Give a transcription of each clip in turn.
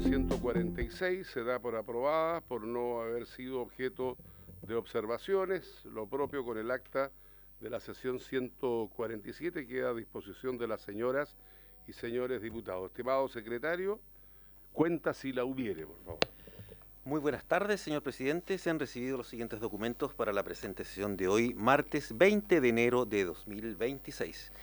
146 se da por aprobada por no haber sido objeto de observaciones, lo propio con el acta de la sesión 147 queda a disposición de las señoras y señores diputados. Estimado secretario, cuenta si la hubiere, por favor. Muy buenas tardes, señor presidente. Se han recibido los siguientes documentos para la presente sesión de hoy, martes 20 de enero de 2026.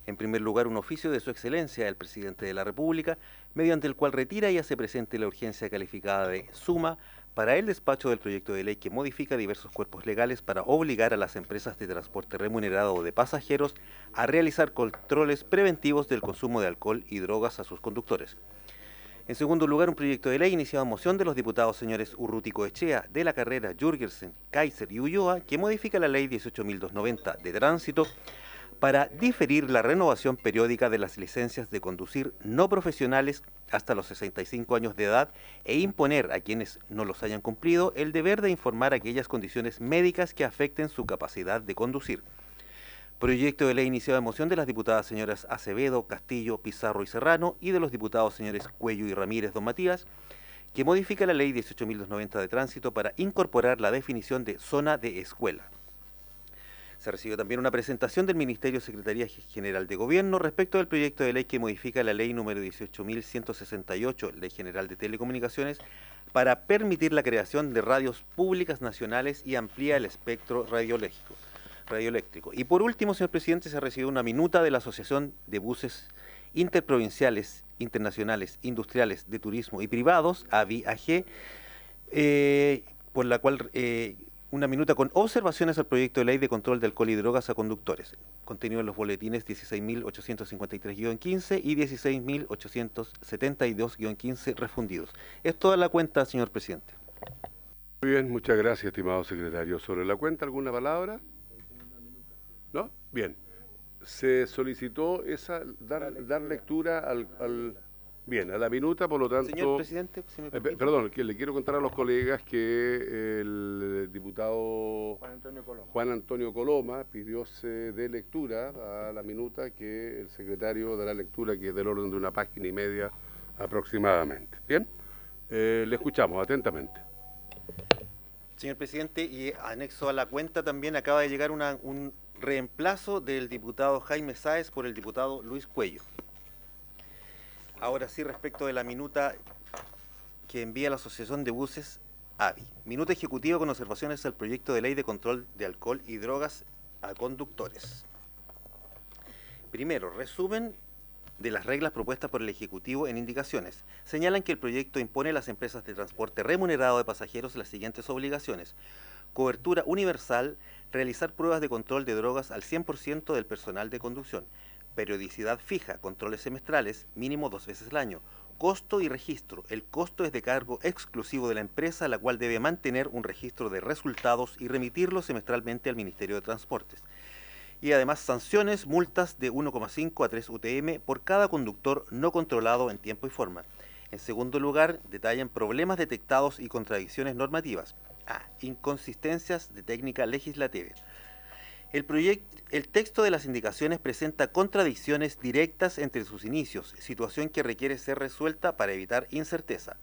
En primer lugar, un oficio de su excelencia, el presidente de la República, mediante el cual retira y hace presente la urgencia calificada de suma para el despacho del proyecto de ley que modifica diversos cuerpos legales para obligar a las empresas de transporte remunerado de pasajeros a realizar controles preventivos del consumo de alcohol y drogas a sus conductores. En segundo lugar, un proyecto de ley iniciado en moción de los diputados señores Urruti Echea, De la Carrera, Jürgensen, Kaiser y Ulloa, que modifica la ley 18.290 de tránsito para diferir la renovación periódica de las licencias de conducir no profesionales hasta los 65 años de edad e imponer a quienes no los hayan cumplido el deber de informar aquellas condiciones médicas que afecten su capacidad de conducir. Proyecto de ley iniciado en moción de las diputadas señoras Acevedo, Castillo, Pizarro y Serrano y de los diputados señores Cuello y Ramírez Don Matías, que modifica la ley 18.290 de tránsito para incorporar la definición de zona de escuela. Se recibió también una presentación del Ministerio Secretaría General de Gobierno respecto del proyecto de ley que modifica la ley número 18.168, Ley General de Telecomunicaciones, para permitir la creación de radios públicas nacionales y amplía el espectro radioeléctrico. Y por último, señor presidente, se recibió una minuta de la Asociación de Buses Interprovinciales, Internacionales, Industriales, de Turismo y Privados, ABI-AG, por la cual una minuta con observaciones al proyecto de ley de control de alcohol y drogas a conductores, contenido en los boletines 16.853-15 y 16.872-15 refundidos. Es toda la cuenta, señor presidente. Muy bien, muchas gracias, estimado secretario. ¿Sobre la cuenta alguna palabra? ¿No? Bien. Se solicitó dar lectura Bien, a la minuta, por lo tanto... Señor presidente, si me permite. Perdón, que le quiero contar a los colegas que el diputado Juan Antonio Coloma pidió se dé lectura a la minuta, que el secretario dará lectura, que es del orden de una página y media aproximadamente. Bien, le escuchamos atentamente. Señor presidente, y anexo a la cuenta también acaba de llegar un reemplazo del diputado Jaime Sáez por el diputado Luis Cuello. Ahora sí, respecto de la minuta que envía la Asociación de Buses ABI. Minuta ejecutiva con observaciones al proyecto de ley de control de alcohol y drogas a conductores. Primero, resumen de las reglas propuestas por el Ejecutivo en indicaciones. Señalan que el proyecto impone a las empresas de transporte remunerado de pasajeros las siguientes obligaciones: cobertura universal, realizar pruebas de control de drogas al 100% del personal de conducción, periodicidad fija, controles semestrales, mínimo 2 veces al año, costo y registro. El costo es de cargo exclusivo de la empresa, la cual debe mantener un registro de resultados y remitirlo semestralmente al Ministerio de Transportes. Y además sanciones, multas de 1,5 a 3 UTM por cada conductor no controlado en tiempo y forma. En segundo lugar, detallan problemas detectados y contradicciones normativas. A. Inconsistencias de técnica legislativa. El texto de las indicaciones presenta contradicciones directas entre sus inicios, situación que requiere ser resuelta para evitar incerteza.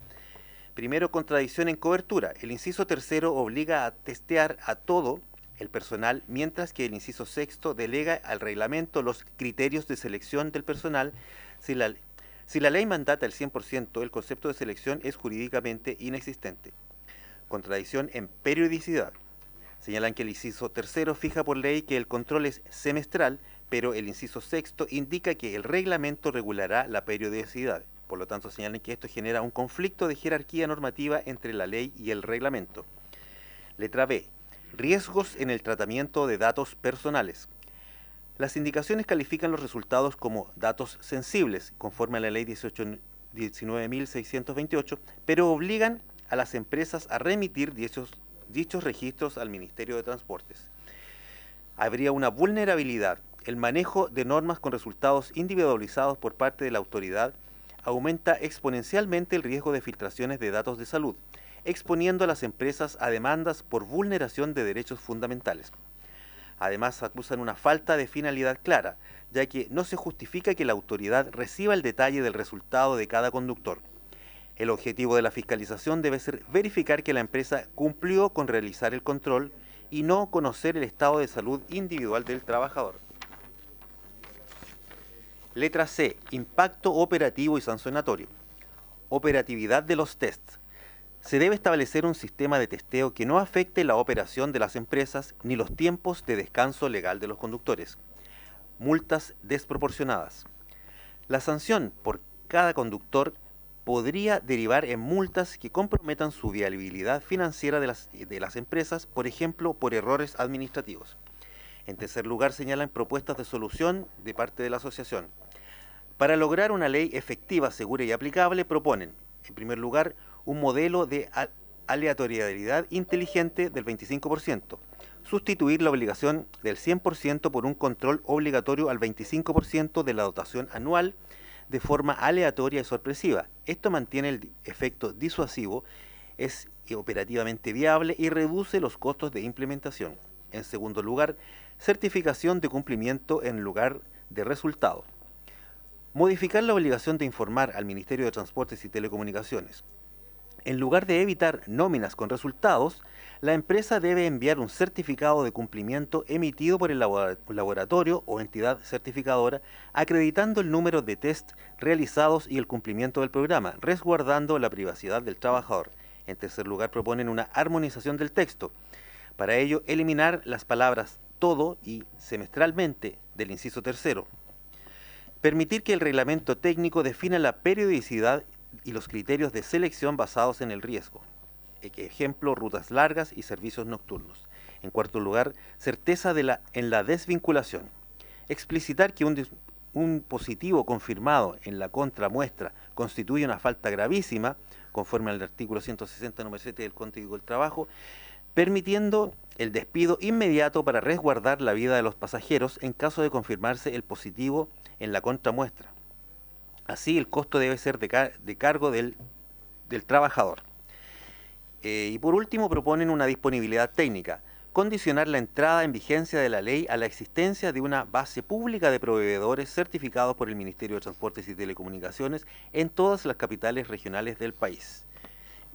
Primero, contradicción en cobertura. El inciso tercero obliga a testear a todo el personal, mientras que el inciso sexto delega al reglamento los criterios de selección del personal. Si la ley mandata el 100%, el concepto de selección es jurídicamente inexistente. Contradicción en periodicidad. Señalan que el inciso tercero fija por ley que el control es semestral, pero el inciso sexto indica que el reglamento regulará la periodicidad. Por lo tanto, señalan que esto genera un conflicto de jerarquía normativa entre la ley y el reglamento. Letra B. Riesgos en el tratamiento de datos personales. Las indicaciones califican los resultados como datos sensibles, conforme a la ley 19.628, pero obligan a las empresas a remitir dichos registros al Ministerio de Transportes. Habría una vulnerabilidad. El manejo de normas con resultados individualizados por parte de la autoridad aumenta exponencialmente el riesgo de filtraciones de datos de salud, exponiendo a las empresas a demandas por vulneración de derechos fundamentales. Además, acusan una falta de finalidad clara, ya que no se justifica que la autoridad reciba el detalle del resultado de cada conductor. El objetivo de la fiscalización debe ser verificar que la empresa cumplió con realizar el control y no conocer el estado de salud individual del trabajador. Letra C. Impacto operativo y sancionatorio. Operatividad de los tests. Se debe establecer un sistema de testeo que no afecte la operación de las empresas ni los tiempos de descanso legal de los conductores. Multas desproporcionadas. La sanción por cada conductor podría derivar en multas que comprometan su viabilidad financiera de las empresas, por ejemplo, por errores administrativos. En tercer lugar, señalan propuestas de solución de parte de la asociación. Para lograr una ley efectiva, segura y aplicable, proponen, en primer lugar, un modelo de aleatoriedad inteligente del 25%, sustituir la obligación del 100% por un control obligatorio al 25% de la dotación anual de forma aleatoria y sorpresiva. Esto mantiene el efecto disuasivo, es operativamente viable y reduce los costos de implementación. En segundo lugar, certificación de cumplimiento en lugar de resultado. Modificar la obligación de informar al Ministerio de Transportes y Telecomunicaciones. En lugar de evitar nóminas con resultados, la empresa debe enviar un certificado de cumplimiento emitido por el laboratorio o entidad certificadora, acreditando el número de test realizados y el cumplimiento del programa, resguardando la privacidad del trabajador. En tercer lugar, proponen una armonización del texto. Para ello, eliminar las palabras todo y semestralmente del inciso tercero. Permitir que el reglamento técnico defina la periodicidad y los criterios de selección basados en el riesgo. Ejemplo, rutas largas y servicios nocturnos. En cuarto lugar, certeza en la desvinculación. Explicitar que un positivo confirmado en la contramuestra constituye una falta gravísima, conforme al artículo 160, número 7 del Código del Trabajo, permitiendo el despido inmediato para resguardar la vida de los pasajeros en caso de confirmarse el positivo en la contramuestra. Así, el costo debe ser de cargo del trabajador. Y por último, proponen una disponibilidad técnica, condicionar la entrada en vigencia de la ley a la existencia de una base pública de proveedores certificados por el Ministerio de Transportes y Telecomunicaciones en todas las capitales regionales del país.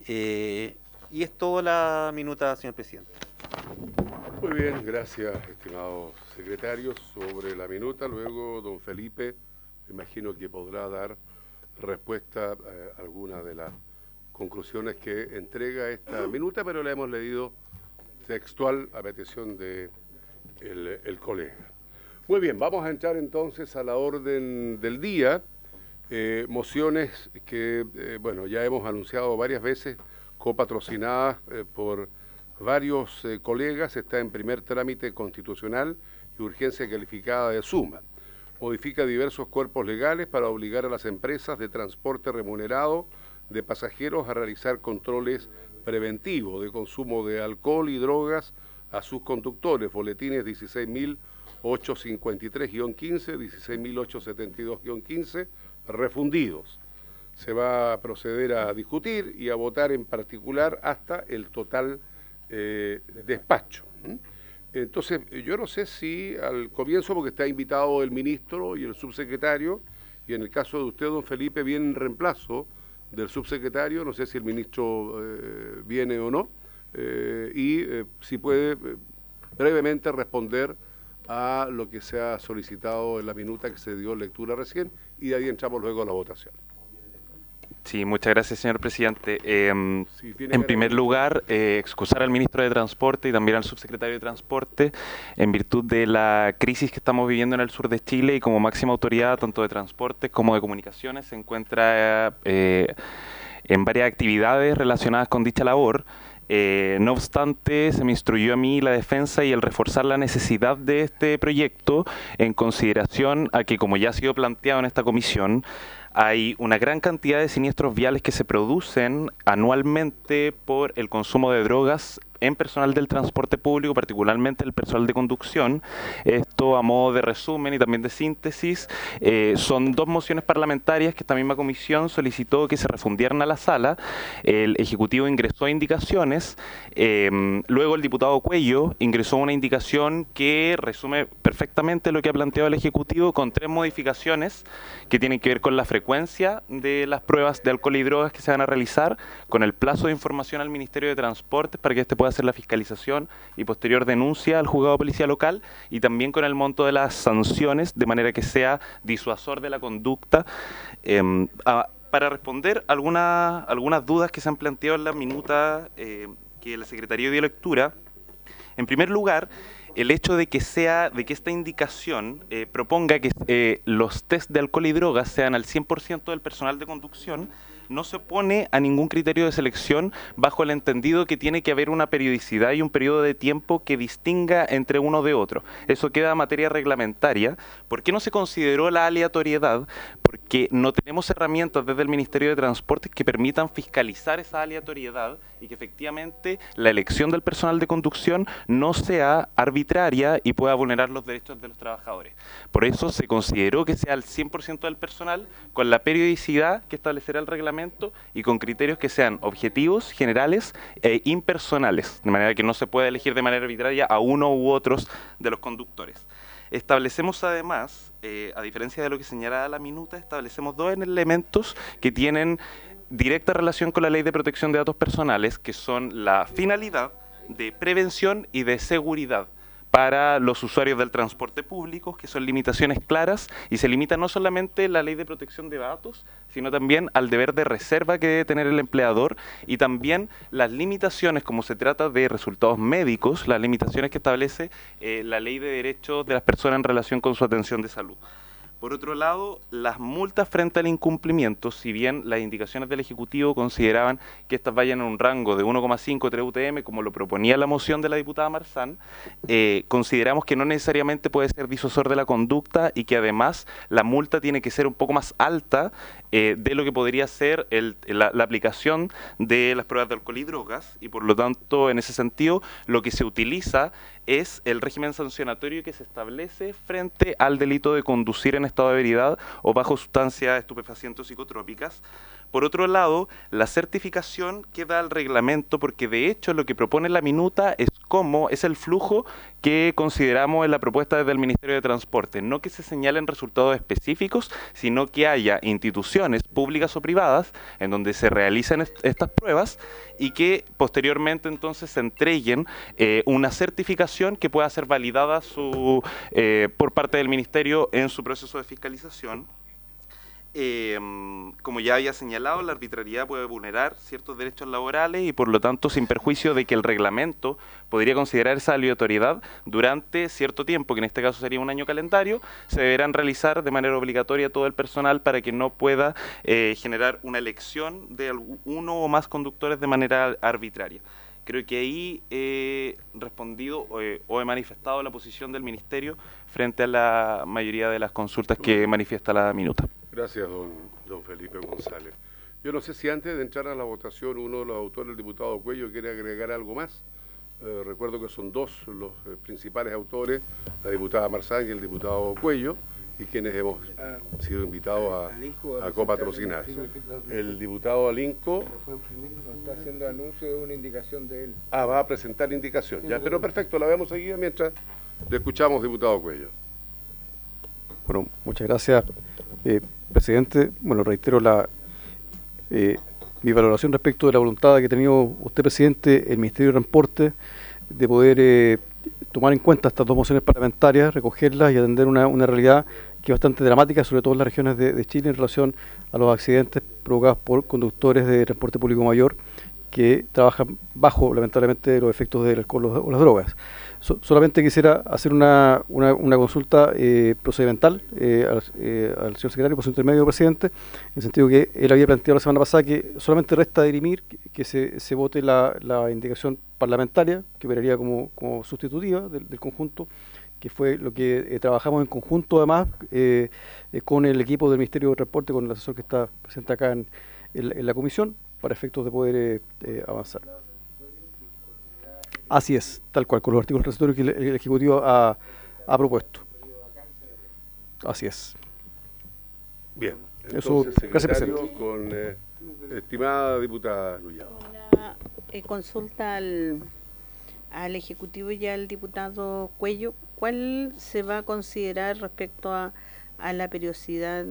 Y es toda la minuta, señor presidente. Muy bien, gracias, estimados secretarios. Sobre la minuta, luego don Felipe, me imagino que podrá dar respuesta a alguna de las conclusiones que entrega esta minuta, pero la hemos leído textual a petición de el colega. Muy bien, vamos a entrar entonces a la orden del día. Mociones que, bueno, ya hemos anunciado varias veces, copatrocinadas por varios colegas. Está en primer trámite constitucional y urgencia calificada de suma. Modifica diversos cuerpos legales para obligar a las empresas de transporte remunerado de pasajeros a realizar controles preventivos de consumo de alcohol y drogas a sus conductores. Boletines 16.853-15, 16.872-15, refundidos. Se va a proceder a discutir y a votar en particular hasta el total despacho. Entonces, yo no sé si al comienzo, porque está invitado el ministro y el subsecretario, y en el caso de usted, don Felipe, viene en reemplazo del subsecretario, no sé si el ministro viene o no, si puede brevemente responder a lo que se ha solicitado en la minuta que se dio lectura recién, y de ahí entramos luego a la votación. Sí, muchas gracias, señor presidente. En primer lugar, excusar al ministro de Transporte y también al subsecretario de Transporte en virtud de la crisis que estamos viviendo en el sur de Chile, y como máxima autoridad tanto de transportes como de comunicaciones se encuentra en varias actividades relacionadas con dicha labor. No obstante, se me instruyó a mí la defensa y el reforzar la necesidad de este proyecto en consideración a que, como ya ha sido planteado en esta comisión, hay una gran cantidad de siniestros viales que se producen anualmente por el consumo de drogas en personal del transporte público, particularmente el personal de conducción. Esto, a modo de resumen y también de síntesis, son dos mociones parlamentarias que esta misma comisión solicitó que se refundieran a la sala. El Ejecutivo ingresó indicaciones, luego el diputado Cuello ingresó una indicación que resume perfectamente lo que ha planteado el Ejecutivo, con tres modificaciones que tienen que ver con la frecuencia frecuencia de las pruebas de alcohol y drogas que se van a realizar, con el plazo de información al Ministerio de Transportes para que éste pueda hacer la fiscalización y posterior denuncia al juzgado de policía local, y también con el monto de las sanciones, de manera que sea disuasor de la conducta. Para responder algunas dudas que se han planteado en la minuta que la Secretaría dio lectura, en primer lugar, el hecho de que esta indicación proponga que los test de alcohol y drogas sean al 100% del personal de conducción, no se opone a ningún criterio de selección, bajo el entendido que tiene que haber una periodicidad y un periodo de tiempo que distinga entre uno de otro. Eso queda a materia reglamentaria. ¿Por qué no se consideró la aleatoriedad? Porque no tenemos herramientas desde el Ministerio de Transportes que permitan fiscalizar esa aleatoriedad y que efectivamente la elección del personal de conducción no sea arbitraria y pueda vulnerar los derechos de los trabajadores. Por eso se consideró que sea el 100% del personal, con la periodicidad que establecerá el reglamento y con criterios que sean objetivos, generales e impersonales, de manera que no se pueda elegir de manera arbitraria a uno u otros de los conductores. Establecemos además, a diferencia de lo que señalaba la minuta, establecemos dos elementos que tienen directa relación con la Ley de Protección de Datos Personales, que son la finalidad de prevención y de seguridad para los usuarios del transporte público, que son limitaciones claras, y se limita no solamente la Ley de Protección de Datos, sino también al deber de reserva que debe tener el empleador, y también las limitaciones, como se trata de resultados médicos, las limitaciones que establece la Ley de Derechos de las Personas en relación con su atención de salud. Por otro lado, las multas frente al incumplimiento, si bien las indicaciones del Ejecutivo consideraban que estas vayan en un rango de 1,5 3 UTM, como lo proponía la moción de la diputada Marzán, consideramos que no necesariamente puede ser disuasor de la conducta y que además la multa tiene que ser un poco más alta de lo que podría ser la aplicación de las pruebas de alcohol y drogas, y por lo tanto, en ese sentido, lo que se utiliza es el régimen sancionatorio que se establece frente al delito de conducir en estado de ebriedad o bajo sustancias estupefacientes o psicotrópicas. Por otro lado, la certificación queda al reglamento, porque de hecho lo que propone la minuta es el flujo que consideramos en la propuesta desde el Ministerio de Transporte, no que se señalen resultados específicos, sino que haya instituciones públicas o privadas en donde se realicen estas pruebas y que posteriormente entonces se entreguen una certificación que pueda ser validada por parte del Ministerio en su proceso de fiscalización. Como ya había señalado, la arbitrariedad puede vulnerar ciertos derechos laborales y por lo tanto, sin perjuicio de que el reglamento podría considerar esa aleatoriedad durante cierto tiempo, que en este caso sería un año calendario, se deberán realizar de manera obligatoria todo el personal para que no pueda generar una elección de uno o más conductores de manera arbitraria. Creo que ahí he respondido o he manifestado la posición del Ministerio frente a la mayoría de las consultas que manifiesta la minuta. Gracias, don Felipe González. Yo no sé si antes de entrar a la votación uno de los autores, el diputado Cuello, quiere agregar algo más. Recuerdo que son dos los principales autores, la diputada Marzán y el diputado Cuello, y quienes hemos sido invitados a copatrocinar. El diputado Alinco está haciendo anuncio de una indicación de él. Va a presentar indicación. Ya, pero perfecto, la vemos seguida mientras le escuchamos, diputado Cuello. Bueno, muchas gracias, presidente. Bueno, reitero mi valoración respecto de la voluntad que ha tenido usted, presidente, el Ministerio de Transporte, de poder tomar en cuenta estas dos mociones parlamentarias, recogerlas y atender una realidad que es bastante dramática, sobre todo en las regiones de Chile, en relación a los accidentes provocados por conductores de transporte público mayor que trabajan bajo, lamentablemente, los efectos del alcohol o las drogas. Solamente quisiera hacer una consulta procedimental al señor secretario, por su intermedio, presidente, en el sentido que él había planteado la semana pasada que solamente resta dirimir que se vote la indicación parlamentaria, que operaría como sustitutiva del conjunto, que fue lo que trabajamos en conjunto, además, con el equipo del Ministerio de Transporte, con el asesor que está presente acá en la comisión, para efectos de poder avanzar. Así es, tal cual, con los artículos transitorios que el Ejecutivo ha propuesto. Así es. Bien, entonces, gracias, secretario, con estimada diputada Luyado. Una consulta al Ejecutivo y al diputado Cuello. ¿Cuál se va a considerar respecto a la periodicidad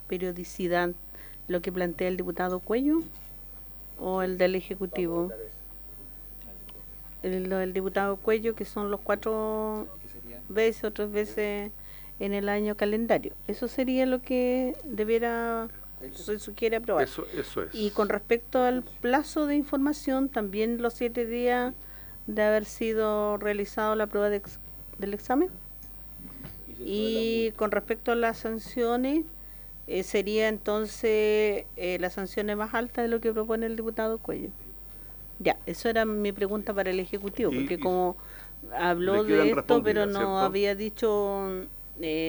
periodicidad lo que plantea el diputado Cuello o el del Ejecutivo? Lo del diputado Cuello, que son los 4 veces o 3 veces en el año calendario. Eso sería lo que debiera, se sugiere aprobar. Eso es. Y con respecto al plazo de información, también los 7 días de haber sido realizado la prueba del examen. Y con respecto a las sanciones, sería entonces las sanciones más altas de lo que propone el diputado Cuello. Ya, eso era mi pregunta para el Ejecutivo, porque como habló de esto, pero no ¿cierto? había dicho,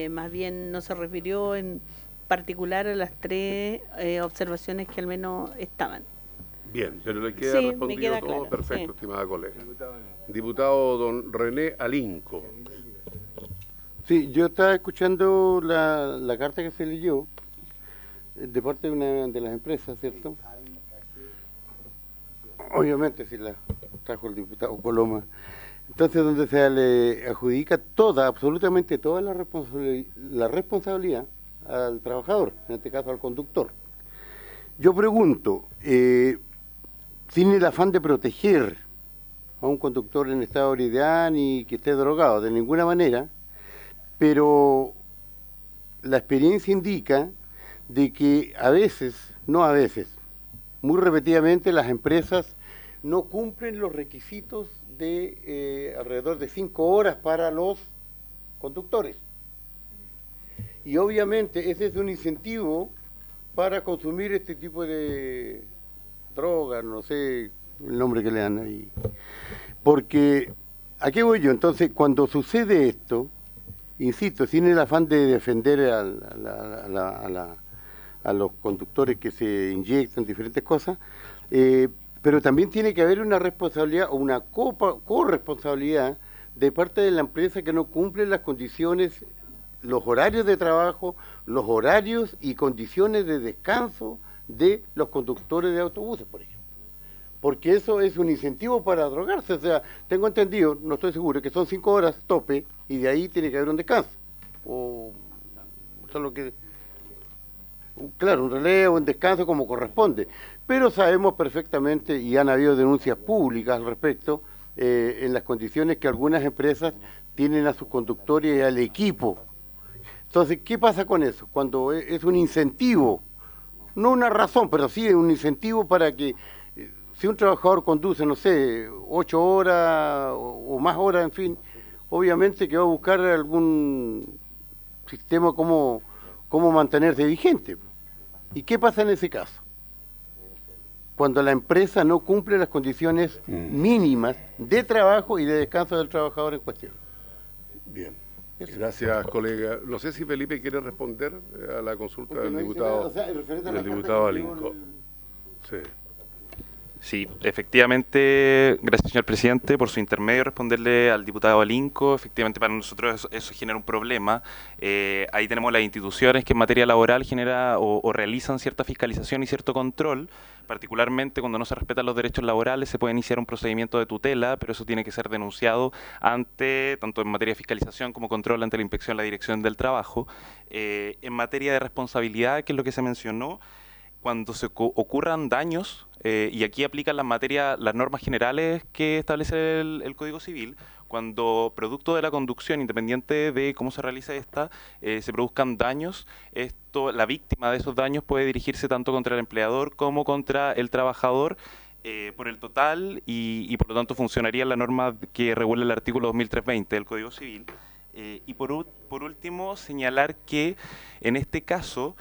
más bien no se refirió en particular a las 3 observaciones que al menos estaban. Bien, pero le queda Sí, respondido me queda todo. claro, Perfecto, sí. estimada colega. Diputado don René Alinco. Sí, yo estaba escuchando la carta que se leyó de parte de una de las empresas, ¿cierto? Obviamente, si la trajo el diputado Coloma. Entonces, donde se le adjudica absolutamente toda la responsabilidad al trabajador, en este caso al conductor. Yo pregunto, sin el afán de proteger a un conductor en estado de ebriedad ni que esté drogado, de ninguna manera, pero la experiencia indica de que muy repetidamente las empresas no cumplen los requisitos de alrededor de 5 horas para los conductores. Y obviamente ese es un incentivo para consumir este tipo de drogas, no sé el nombre que le dan ahí. Porque, ¿a qué voy yo? Entonces, cuando sucede esto, insisto, sin el afán de defender a los conductores que se inyectan diferentes cosas, pero también tiene que haber una responsabilidad o una corresponsabilidad de parte de la empresa que no cumple las condiciones, los horarios de trabajo, los horarios y condiciones de descanso de los conductores de autobuses, por ejemplo. Porque eso es un incentivo para drogarse. O sea, tengo entendido, no estoy seguro, que son 5 horas tope y de ahí tiene que haber un descanso. O solo que, claro, un relevo, un descanso como corresponde. Pero sabemos perfectamente, y han habido denuncias públicas al respecto, en las condiciones que algunas empresas tienen a sus conductores y al equipo. Entonces, ¿qué pasa con eso? Cuando es un incentivo, no una razón, pero sí un incentivo para que, si un trabajador conduce, no sé, 8 horas o más horas, en fin, obviamente que va a buscar algún sistema como mantenerse vigente. ¿Y qué pasa en ese caso? Cuando la empresa no cumple las condiciones mínimas de trabajo y de descanso del trabajador en cuestión. Bien. Gracias, colega. No sé si Felipe quiere responder a la consulta del diputado Alinco. Sí. Sí, efectivamente, gracias señor presidente, por su intermedio responderle al diputado Alinco. Efectivamente para nosotros eso genera un problema. Ahí tenemos las instituciones que en materia laboral genera o realizan cierta fiscalización y cierto control. Particularmente cuando no se respetan los derechos laborales se puede iniciar un procedimiento de tutela, pero eso tiene que ser denunciado ante, tanto en materia de fiscalización como control ante la inspección de la Dirección del Trabajo. En materia de responsabilidad, que es lo que se mencionó, cuando se ocurran daños, y aquí aplican las normas generales que establece el Código Civil, cuando producto de la conducción, independiente de cómo se realiza esta, se produzcan daños, la víctima de esos daños puede dirigirse tanto contra el empleador como contra el trabajador por el total y por lo tanto funcionaría la norma que regula el artículo 2320 del Código Civil. Y por último, señalar que en este caso,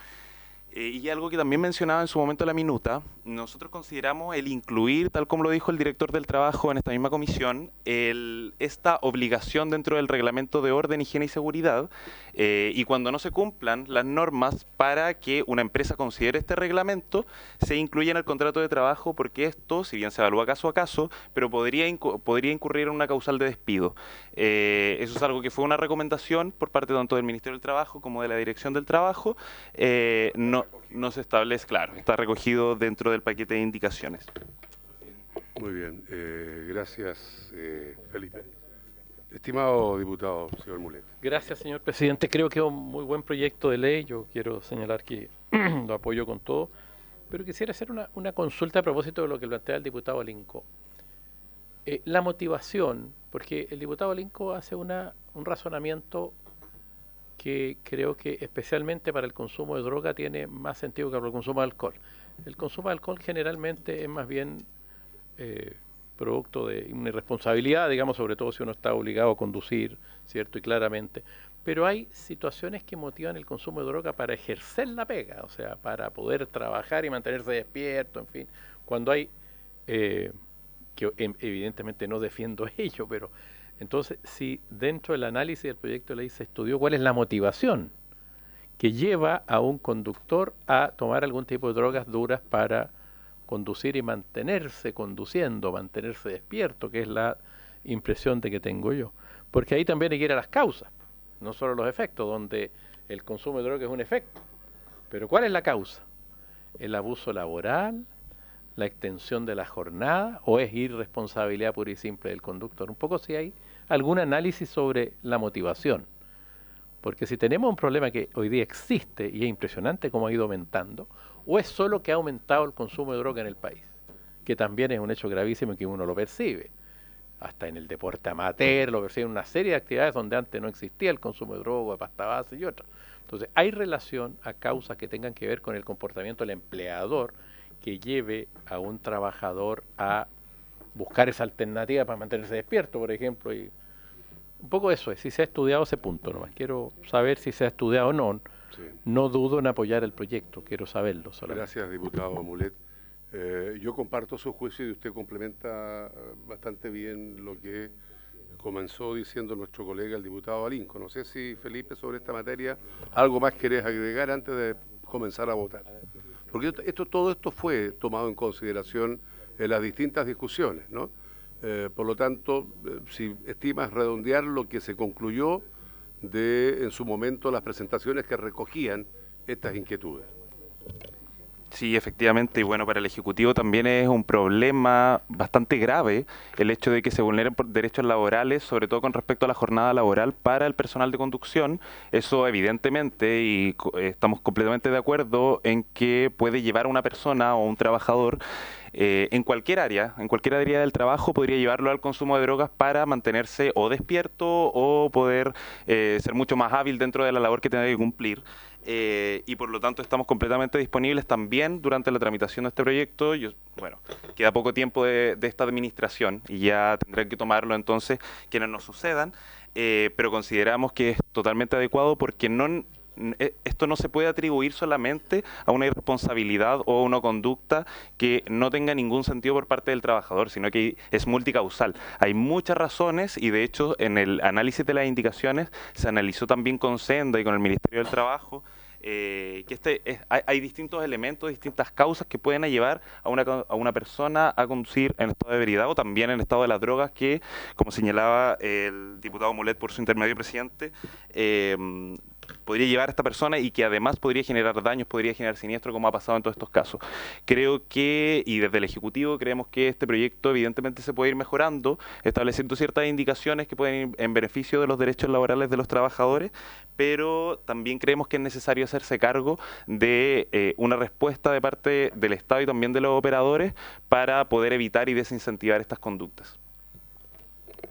y algo que también mencionaba en su momento la minuta, nosotros consideramos el incluir, tal como lo dijo el director del trabajo en esta misma comisión, esta obligación dentro del reglamento de orden, higiene y seguridad, y cuando no se cumplan las normas para que una empresa considere este reglamento, se incluya en el contrato de trabajo, porque esto, si bien se evalúa caso a caso, pero podría incurrir en una causal de despido. Eso es algo que fue una recomendación por parte tanto del Ministerio del Trabajo como de la Dirección del Trabajo. No se establece, claro, está recogido dentro del paquete de indicaciones. Muy bien, gracias Felipe. Estimado diputado, señor Mulet. Gracias, señor presidente. Creo que es un muy buen proyecto de ley. Yo quiero señalar que lo apoyo con todo, pero quisiera hacer una consulta a propósito de lo que plantea el diputado Linco. La motivación, porque el diputado Linco hace un razonamiento que creo que especialmente para el consumo de droga tiene más sentido que para el consumo de alcohol. El consumo de alcohol generalmente es más bien producto de una irresponsabilidad, digamos, sobre todo si uno está obligado a conducir, ¿cierto? Y claramente. Pero hay situaciones que motivan el consumo de droga para ejercer la pega, o sea, para poder trabajar y mantenerse despierto, en fin. Cuando hay, que evidentemente no defiendo ello, pero entonces si dentro del análisis del proyecto de ley se estudió cuál es la motivación que lleva a un conductor a tomar algún tipo de drogas duras para conducir y mantenerse conduciendo, mantenerse despierto, que es la impresión de que tengo yo. Porque ahí también hay que ir a las causas, no solo los efectos, donde el consumo de droga es un efecto. Pero ¿cuál es la causa? ¿El abuso laboral? ¿La extensión de la jornada? ¿O es irresponsabilidad pura y simple del conductor? Un poco si hay algún análisis sobre la motivación. Porque si tenemos un problema que hoy día existe y es impresionante cómo ha ido aumentando, o es solo que ha aumentado el consumo de droga en el país, que también es un hecho gravísimo y que uno lo percibe. Hasta en el deporte amateur, lo percibe en una serie de actividades donde antes no existía el consumo de droga, de pasta base y otras. Entonces, hay relación a causas que tengan que ver con el comportamiento del empleador que lleve a un trabajador a buscar esa alternativa para mantenerse despierto, por ejemplo, y un poco eso es, si se ha estudiado ese punto nomás. Quiero saber si se ha estudiado o no. Sí. No dudo en apoyar el proyecto, quiero saberlo solamente. Gracias, diputado Mulet. Yo comparto su juicio y usted complementa bastante bien lo que comenzó diciendo nuestro colega el diputado Alinco. No sé si, Felipe, sobre esta materia, algo más querés agregar antes de comenzar a votar. Porque todo esto fue tomado en consideración en las distintas discusiones, ¿no? Por lo tanto, si estimas redondear lo que se concluyó de, en su momento, las presentaciones que recogían estas inquietudes. Sí, efectivamente, y bueno, para el Ejecutivo también es un problema bastante grave el hecho de que se vulneren derechos laborales, sobre todo con respecto a la jornada laboral para el personal de conducción. Eso evidentemente, y estamos completamente de acuerdo en que puede llevar a una persona o un trabajador en cualquier área del trabajo, podría llevarlo al consumo de drogas para mantenerse o despierto o poder ser mucho más hábil dentro de la labor que tenga que cumplir. Y por lo tanto estamos completamente disponibles también durante la tramitación de este proyecto. Bueno, queda poco tiempo de esta administración y ya tendrán que tomarlo entonces quienes nos sucedan, pero consideramos que es totalmente adecuado porque esto no se puede atribuir solamente a una irresponsabilidad o a una conducta que no tenga ningún sentido por parte del trabajador, sino que es multicausal. Hay muchas razones y de hecho en el análisis de las indicaciones se analizó también con Senda y con el Ministerio del Trabajo que hay distintos elementos, distintas causas que pueden llevar a una persona a conducir en estado de ebriedad o también en estado de las drogas que, como señalaba el diputado Mulet por su intermedio presidente, podría llevar a esta persona y que además podría generar daños, podría generar siniestro, como ha pasado en todos estos casos. Creo que, y desde el Ejecutivo, creemos que este proyecto evidentemente se puede ir mejorando, estableciendo ciertas indicaciones que pueden ir en beneficio de los derechos laborales de los trabajadores, pero también creemos que es necesario hacerse cargo de una respuesta de parte del Estado y también de los operadores para poder evitar y desincentivar estas conductas.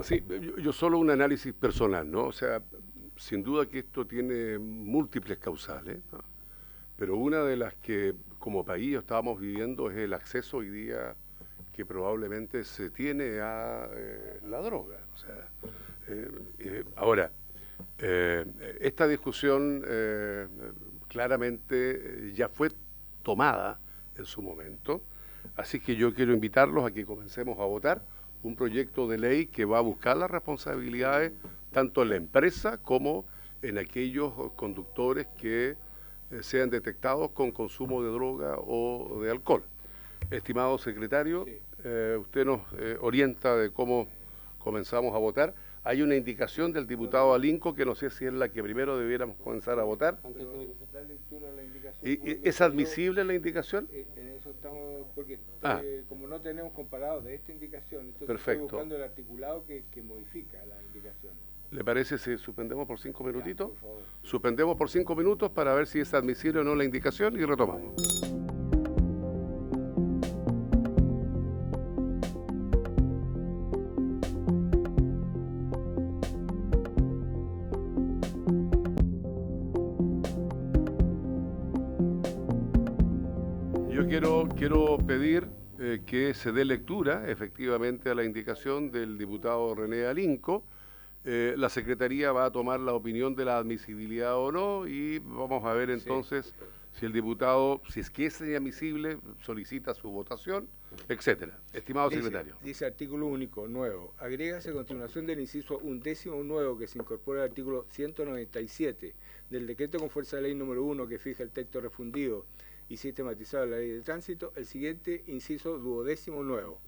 Sí, yo solo un análisis personal, ¿no? O sea, sin duda que esto tiene múltiples causales, ¿no? Pero una de las que como país estábamos viviendo es el acceso hoy día que probablemente se tiene a la droga. O sea, ahora, esta discusión claramente ya fue tomada en su momento, así que yo quiero invitarlos a que comencemos a votar un proyecto de ley que va a buscar las responsabilidades tanto en la empresa como en aquellos conductores que sean detectados con consumo de droga o de alcohol. Estimado secretario, usted nos orienta de cómo comenzamos a votar. Hay una indicación del diputado Alinco que no sé si es la que primero debiéramos comenzar a votar. ¿Es admisible la indicación? En eso estamos, porque como no tenemos comparado de esta indicación, entonces perfecto. Estoy buscando el articulado que modifica la indicación. ¿Le parece si suspendemos por 5 minutitos? Suspendemos por 5 minutos para ver si es admisible o no la indicación y retomamos. Yo quiero pedir que se dé lectura efectivamente a la indicación del diputado René Alinco. La Secretaría va a tomar la opinión de la admisibilidad o no y vamos a ver entonces si el diputado, si es que es inadmisible, solicita su votación, etcétera. Estimado secretario. Dice artículo único, nuevo. Agrégase a continuación del inciso 11º nuevo que se incorpora al artículo 197 del decreto con fuerza de ley número 1 que fija el texto refundido y sistematizado de la ley de tránsito, el siguiente inciso 12º nuevo.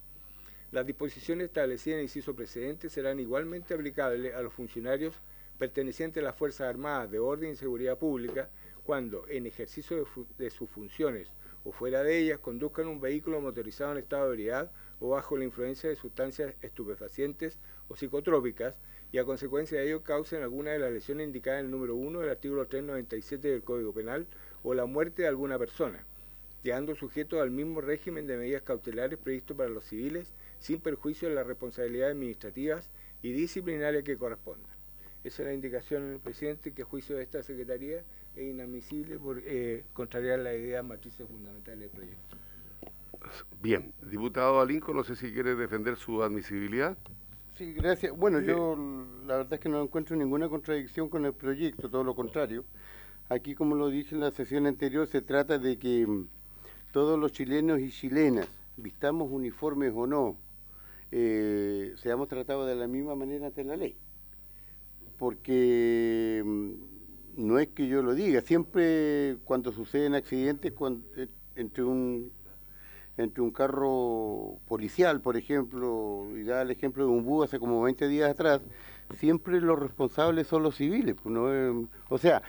Las disposiciones establecidas en el inciso precedente serán igualmente aplicables a los funcionarios pertenecientes a las Fuerzas Armadas de Orden y Seguridad Pública cuando, en ejercicio de sus funciones o fuera de ellas, conduzcan un vehículo motorizado en estado de ebriedad o bajo la influencia de sustancias estupefacientes o psicotrópicas y a consecuencia de ello causen alguna de las lesiones indicadas en el número 1 del artículo 397 del Código Penal o la muerte de alguna persona, quedando sujetos al mismo régimen de medidas cautelares previsto para los civiles, sin perjuicio de las responsabilidades administrativas y disciplinarias que correspondan. Esa es la indicación del presidente, que a juicio de esta Secretaría es inadmisible por contrariar las ideas matrices fundamentales del proyecto. Bien, diputado Alinco, no sé si quiere defender su admisibilidad. Sí, gracias. Bueno, yo la verdad es que no encuentro ninguna contradicción con el proyecto, todo lo contrario. Aquí, como lo dije en la sesión anterior, se trata de que todos los chilenos y chilenas, vistamos uniformes o no, seamos tratados de la misma manera ante la ley. Porque no es que yo lo diga, siempre cuando suceden accidentes entre un carro policial, por ejemplo, y da el ejemplo de un búho hace como 20 días atrás, siempre los responsables son los civiles. Pues no, o sea,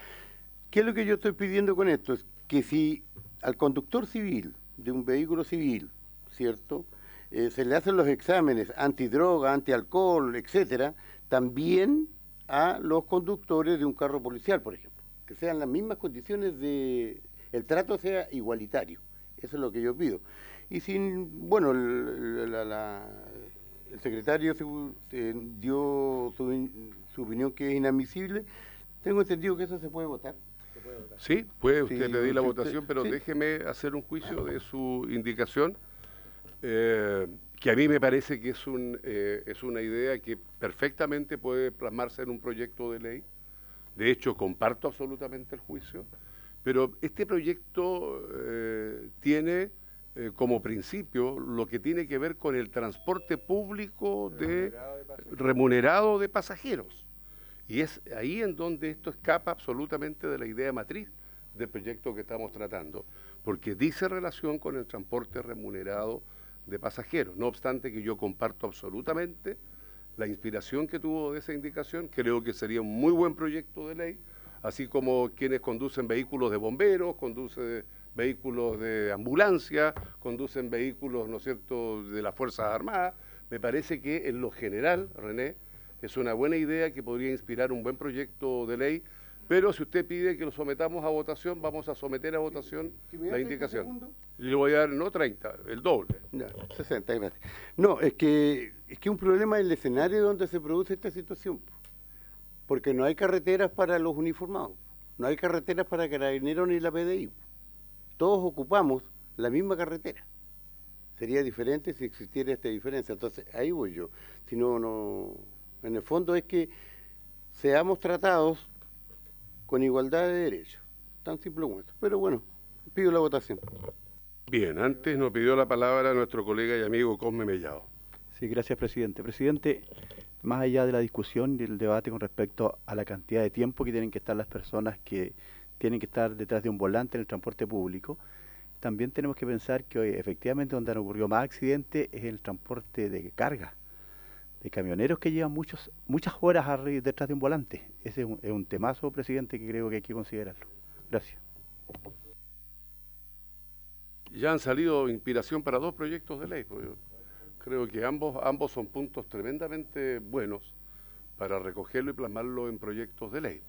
¿qué es lo que yo estoy pidiendo con esto? Es que si al conductor civil de un vehículo civil, ¿cierto?, se le hacen los exámenes antidroga, antialcohol, etcétera, también a los conductores de un carro policial, por ejemplo, que sean las mismas condiciones el trato sea igualitario. Eso es lo que yo pido. Y bueno, el secretario dio su opinión que es inadmisible. Tengo entendido que eso se puede votar. Sí, puede usted pedir la votación, pero déjeme hacer un juicio de su indicación, que a mí me parece que es una idea que perfectamente puede plasmarse en un proyecto de ley. De hecho, comparto absolutamente el juicio, pero este proyecto tiene como principio lo que tiene que ver con el transporte público remunerado de pasajeros. Y es ahí en donde esto escapa absolutamente de la idea matriz del proyecto que estamos tratando, porque dice relación con el transporte remunerado de pasajeros. No obstante que yo comparto absolutamente la inspiración que tuvo de esa indicación, creo que sería un muy buen proyecto de ley, así como quienes conducen vehículos de bomberos, conducen vehículos de ambulancia, conducen vehículos, ¿no es cierto?, de las Fuerzas Armadas. Me parece que en lo general, René, es una buena idea que podría inspirar un buen proyecto de ley, pero si usted pide que lo sometamos a votación, vamos a someter a votación la indicación. Y le voy a dar, no 30, el doble. Ya, 60, gracias. No, es que un problema es el escenario donde se produce esta situación, porque no hay carreteras para los uniformados, no hay carreteras para Carabineros ni la PDI. Todos ocupamos la misma carretera. Sería diferente si existiera esta diferencia. Entonces, ahí voy yo. Si no, en el fondo es que seamos tratados con igualdad de derechos. Tan simple como esto. Pero bueno, pido la votación. Bien, antes nos pidió la palabra nuestro colega y amigo Cosme Mellado. Sí, gracias, presidente. Presidente, más allá de la discusión y del debate con respecto a la cantidad de tiempo que tienen que estar las personas que tienen que estar detrás de un volante en el transporte público, también tenemos que pensar que hoy efectivamente donde han ocurrido más accidentes es el transporte de carga, de camioneros que llevan muchas horas detrás de un volante. Ese es un temazo, presidente, que creo que hay que considerarlo. Gracias. Ya han salido inspiración para 2 proyectos de ley. Pues yo creo que ambos son puntos tremendamente buenos para recogerlo y plasmarlo en proyectos de ley.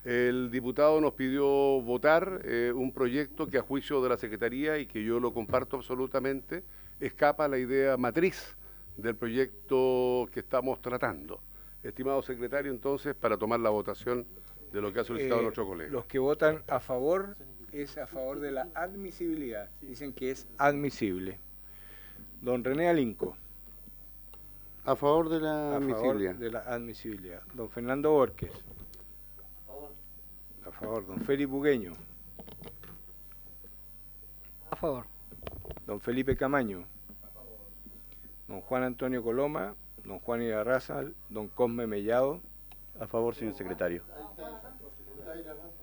El diputado nos pidió votar un proyecto que a juicio de la Secretaría, y que yo lo comparto absolutamente, escapa a la idea matriz del proyecto que estamos tratando. Estimado secretario, entonces, para tomar la votación de lo que ha solicitado nuestro colega. Los que votan a favor es a favor de la admisibilidad. Dicen que es admisible. Don René Alinco. A favor de la admisibilidad. A favor de la admisibilidad. Don Fernando Borges. A favor. Don Felipe Bugueño. A favor. Don Felipe Camaño. Don Juan Antonio Coloma. Don Juan Irarraza. Don Cosme Mellado. A favor, señor secretario.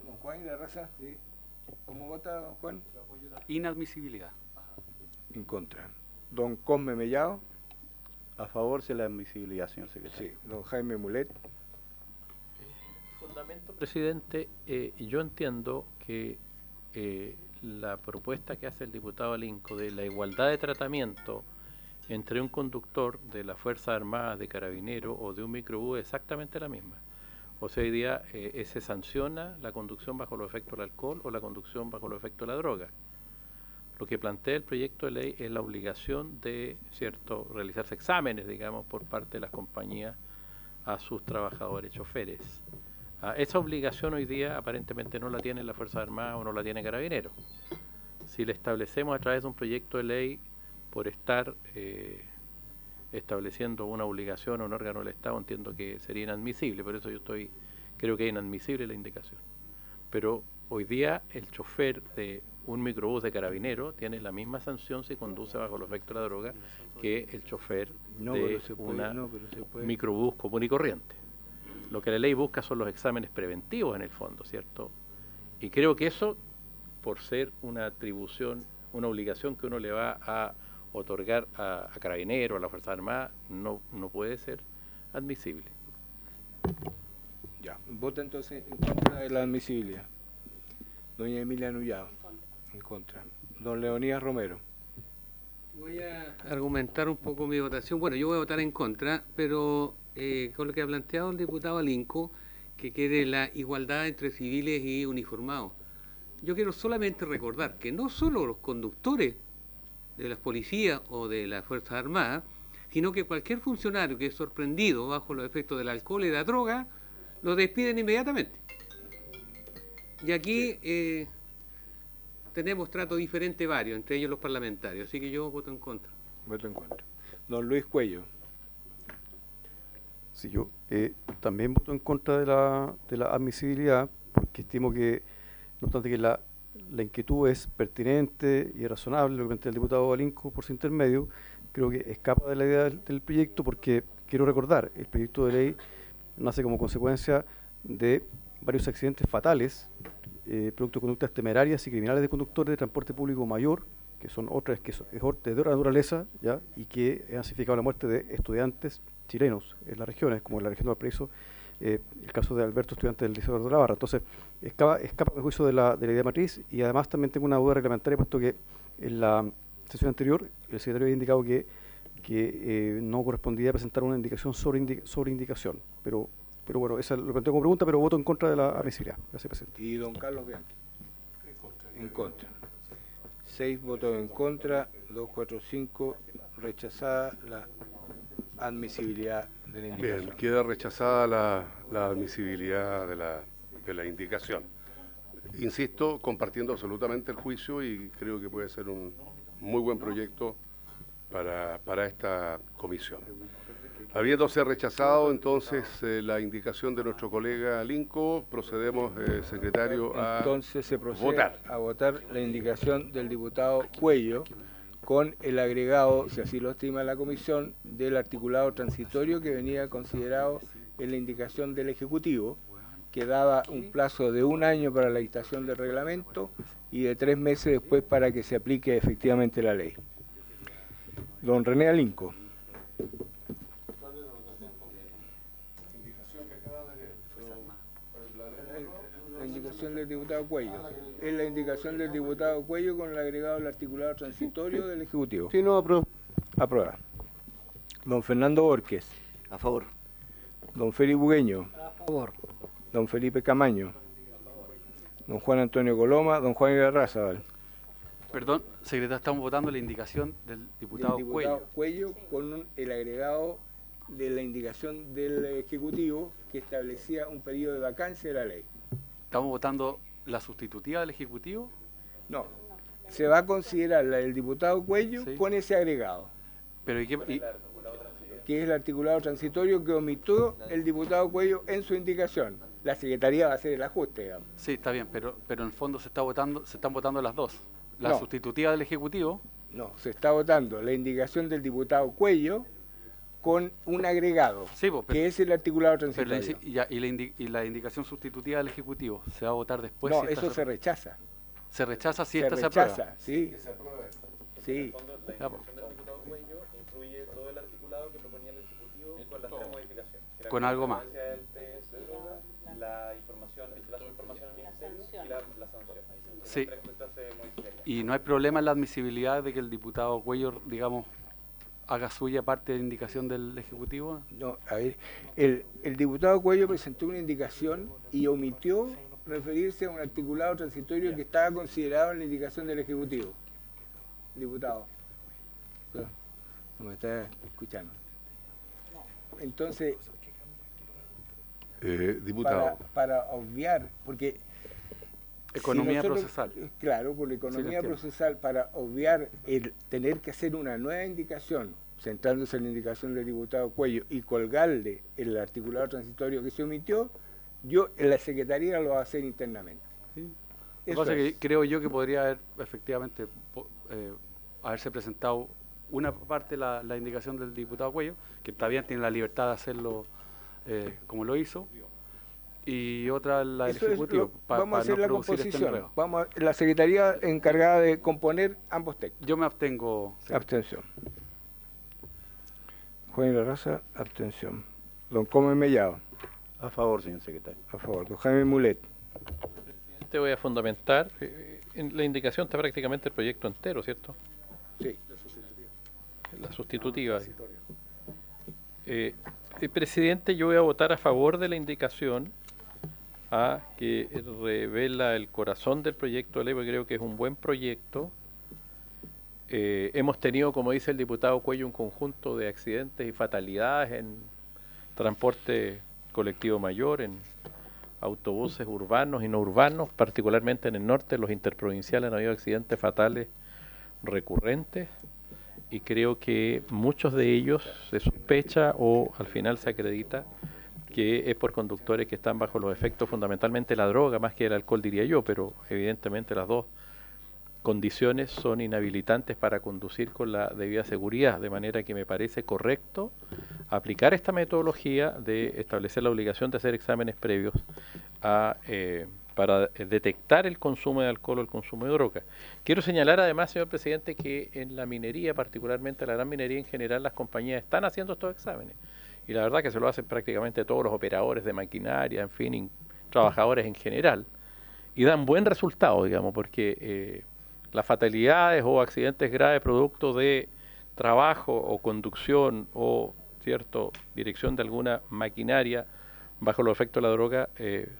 Don Juan Irarraza, sí. ¿Cómo vota, don Juan? Inadmisibilidad. En contra. Don Cosme Mellado. A favor de la admisibilidad, señor secretario. Sí. Don Jaime Mulet. Fundamento, presidente, yo entiendo que la propuesta que hace el diputado Alinco de la igualdad de tratamiento entre un conductor de la Fuerza Armada, de Carabinero o de un microbús es exactamente la misma. O sea, hoy día se sanciona la conducción bajo los efectos del alcohol o la conducción bajo los efectos de la droga. Lo que plantea el proyecto de ley es la obligación de, cierto, realizarse exámenes, digamos, por parte de las compañías a sus trabajadores, choferes. Esa obligación hoy día aparentemente no la tiene la Fuerza Armada o no la tiene Carabineros. Si la establecemos a través de un proyecto de ley por estar estableciendo una obligación a un órgano del Estado, entiendo que sería inadmisible, por eso creo que es inadmisible la indicación. Pero hoy día el chofer de un microbús de Carabinero tiene la misma sanción si conduce bajo los efectos de la droga que el chofer de un microbús común y corriente. Lo que la ley busca son los exámenes preventivos en el fondo, ¿cierto? Y creo que eso, por ser una atribución, una obligación que uno le va a otorgar a Carabineros, a la Fuerza Armada, no puede ser admisible. Ya, vota entonces en contra de la admisibilidad. Doña Emilia Nullado, en contra. Don Leonidas Romero. Voy a argumentar un poco mi votación. Bueno, yo voy a votar en contra, pero con lo que ha planteado el diputado Alinco, que quiere la igualdad entre civiles y uniformados. Yo quiero solamente recordar que no solo los conductores de las policías o de las Fuerzas Armadas, sino que cualquier funcionario que es sorprendido bajo los efectos del alcohol y de la droga, lo despiden inmediatamente. Y aquí tenemos trato diferente varios, entre ellos los parlamentarios, así que yo voto en contra. Voto en contra. Don Luis Cuello. Sí, yo también voto en contra de la admisibilidad, porque estimo que, no obstante que la inquietud es pertinente y razonable, lo que plantea el diputado Alinco por su intermedio, creo que escapa de la idea del proyecto, porque quiero recordar, el proyecto de ley nace como consecuencia de varios accidentes fatales, producto de conductas temerarias y criminales de conductores de transporte público mayor, que son otras que es de otra naturaleza, ¿ya? Y que han significado la muerte de estudiantes chilenos en las regiones, como en la región de Valparaíso, el caso de Alberto, estudiante del Liceo de la Barra. Entonces, escapa a mi juicio de la idea matriz, y además también tengo una duda reglamentaria, puesto que en la sesión anterior el secretario había indicado que no correspondía presentar una indicación sobre indicación, pero bueno, esa lo planteo como pregunta, pero voto en contra de la admisibilidad. Gracias, presidente. Y don Carlos Bianchi. En contra. 6 votos en contra, 2, 4, 5, rechazada la admisibilidad de la indicación. Bien, queda rechazada la admisibilidad de la indicación. Insisto, compartiendo absolutamente el juicio, y creo que puede ser un muy buen proyecto para esta comisión. Habiéndose rechazado entonces la indicación de nuestro colega Alinco, procedemos, secretario, a entonces se procede votar. A votar la indicación del diputado Cuello con el agregado, si así lo estima la comisión, del articulado transitorio que venía considerado en la indicación del Ejecutivo, que daba un plazo de 1 año para la dictación del reglamento y de 3 meses después para que se aplique efectivamente la ley. Don René Alinco. La indicación del diputado Cuello. Es la indicación del diputado Cuello con el agregado del articulado transitorio del Ejecutivo. Sí, no, apruebo. Aprueba. Don Fernando Borges. A favor. Don Felipe Bugueño. A favor. Don Felipe Camaño. Don Juan Antonio Coloma. Don Juan Irarrázaval. Perdón, secretario, estamos votando la indicación del diputado Cuello con el agregado de la indicación del Ejecutivo que establecía un periodo de vacancia de la ley. ¿Estamos votando la sustitutiva del Ejecutivo? No, se va a considerar la del diputado Cuello con ese agregado. Pero que es el articulado transitorio que omitió el diputado Cuello en su indicación. La Secretaría va a hacer el ajuste, digamos. Sí, está bien, pero en el fondo se están votando las dos. La sustitutiva del Ejecutivo. No, se está votando la indicación del diputado Cuello con un agregado, que es el articulado transitorio. Y la indicación sustitutiva del Ejecutivo, ¿se va a votar después? No, eso se rechaza. ¿Se rechaza si esta se aprueba? Sí. Sí. Incluye todo el articulado que proponía el Ejecutivo con las tres modificaciones. Con algo más. La información, el plazo de información al Ministerio y la sanción. Sí. Y no hay problema en la admisibilidad de que el diputado Cuello, digamos, haga suya parte de la indicación del Ejecutivo. No, a ver, el diputado Cuello presentó una indicación y omitió referirse a un articulado transitorio que estaba considerado en la indicación del Ejecutivo. Diputado. No me está escuchando. Entonces, diputado. Para obviar, porque economía procesal. Claro, por la economía procesal, para obviar el tener que hacer una nueva indicación, centrándose en la indicación del diputado Cuello y colgarle el articulado transitorio que se omitió, yo en la Secretaría lo voy a hacer internamente. Sí. Lo que pasa es que creo yo que podría haber efectivamente haberse presentado una parte la indicación del diputado Cuello, que todavía tiene la libertad de hacerlo como lo hizo, y otra la del Ejecutivo. Vamos a hacer la composición. La Secretaría encargada de componer ambos textos. Yo me abstengo. Abstención. Juan Irarrázaval, abstención. Don Come Mellado. A favor, señor secretario. A favor. Don Jaime Mulet. Te voy a fundamentar. En la indicación está prácticamente el proyecto entero, ¿cierto? Sí. La sustitutiva. Presidente, yo voy a votar a favor de la indicación que revela el corazón del proyecto de ley, porque creo que es un buen proyecto. Hemos tenido, como dice el diputado Cuello, un conjunto de accidentes y fatalidades en transporte colectivo mayor, en autobuses urbanos y no urbanos, particularmente en el norte, los interprovinciales han habido accidentes fatales recurrentes, y creo que muchos de ellos se sospecha o al final se acredita que es por conductores que están bajo los efectos fundamentalmente de la droga, más que el alcohol diría yo, pero evidentemente las dos condiciones son inhabilitantes para conducir con la debida seguridad, de manera que me parece correcto aplicar esta metodología de establecer la obligación de hacer exámenes previos para detectar el consumo de alcohol o el consumo de droga. Quiero señalar además, señor presidente, que en la minería, particularmente la gran minería en general, las compañías están haciendo estos exámenes. Y la verdad que se lo hacen prácticamente todos los operadores de maquinaria, en fin, y trabajadores en general. Y dan buen resultado, digamos, porque las fatalidades o accidentes graves producto de trabajo o conducción o dirección de alguna maquinaria bajo los efectos de la droga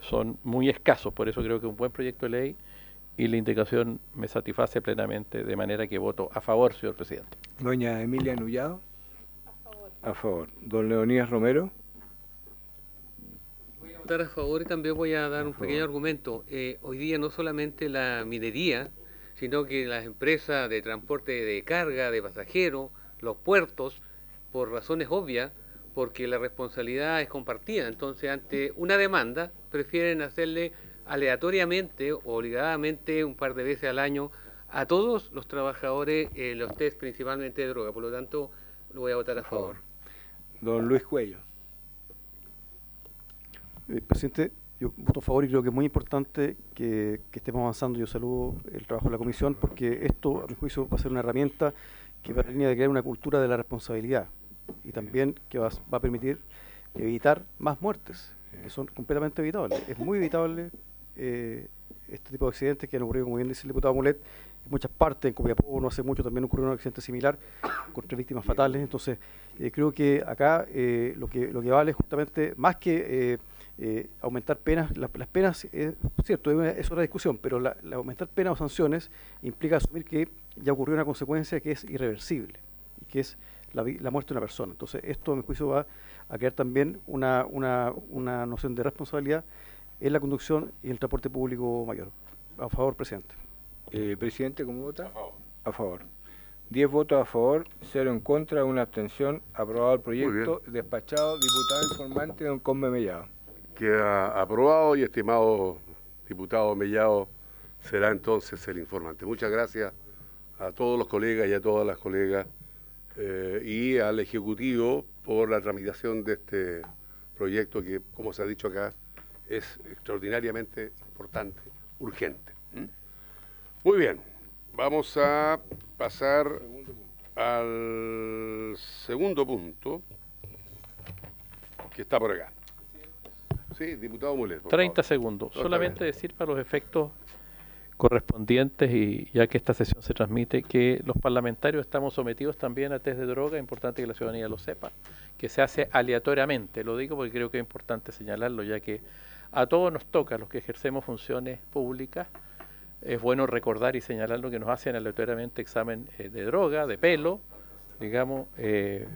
son muy escasos. Por eso creo que es un buen proyecto de ley y la indicación me satisface plenamente, de manera que voto a favor, señor presidente. Doña Emilia Nullado. A favor. Don Leonidas Romero. Voy a votar a favor y también voy a dar un pequeño argumento. Hoy día no solamente la minería, sino que las empresas de transporte de carga, de pasajeros, los puertos, por razones obvias, porque la responsabilidad es compartida. Entonces, ante una demanda, prefieren hacerle aleatoriamente o obligadamente un par de veces al año a todos los trabajadores los test principalmente de droga. Por lo tanto, lo voy a votar a favor. Don Luis Cuello. Presidente, yo voto a favor y creo que es muy importante que estemos avanzando. Yo saludo el trabajo de la comisión porque esto, a mi juicio, va a ser una herramienta que va en la línea de crear una cultura de la responsabilidad y también que va a permitir evitar más muertes, que son completamente evitables. Es muy evitable este tipo de accidentes que han ocurrido, como bien dice el diputado Mulet, en muchas partes. En Copiapó no hace mucho también ocurrió un accidente similar con 3 víctimas fatales. Entonces, creo que acá lo que vale es justamente, más que aumentar penas, las penas, cierto, es otra discusión, pero la aumentar penas o sanciones implica asumir que ya ocurrió una consecuencia que es irreversible, y que es la muerte de una persona. Entonces, esto, a mi juicio, va a crear también una noción de responsabilidad en la conducción y el transporte público mayor. A favor, presidente. Presidente, ¿cómo vota? A favor. 10 votos a favor, 0 en contra, 1 abstención. Aprobado el proyecto. Despachado, diputado informante, don Cosme Mellado. Queda aprobado y, estimado diputado Mellado, será entonces el informante. Muchas gracias a todos los colegas y a todas las colegas y al Ejecutivo por la tramitación de este proyecto que, como se ha dicho acá, es extraordinariamente importante, urgente. Muy bien, vamos a pasar al segundo punto, que está por acá. Sí, diputado Mulet. 30 segundos. Solamente decir para los efectos correspondientes, y ya que esta sesión se transmite, que los parlamentarios estamos sometidos también a test de droga. Es importante que la ciudadanía lo sepa, que se hace aleatoriamente. Lo digo porque creo que es importante señalarlo, ya que a todos nos toca, los que ejercemos funciones públicas, es bueno recordar y señalarlo, que nos hacen aleatoriamente examen de droga, de pelo, digamos.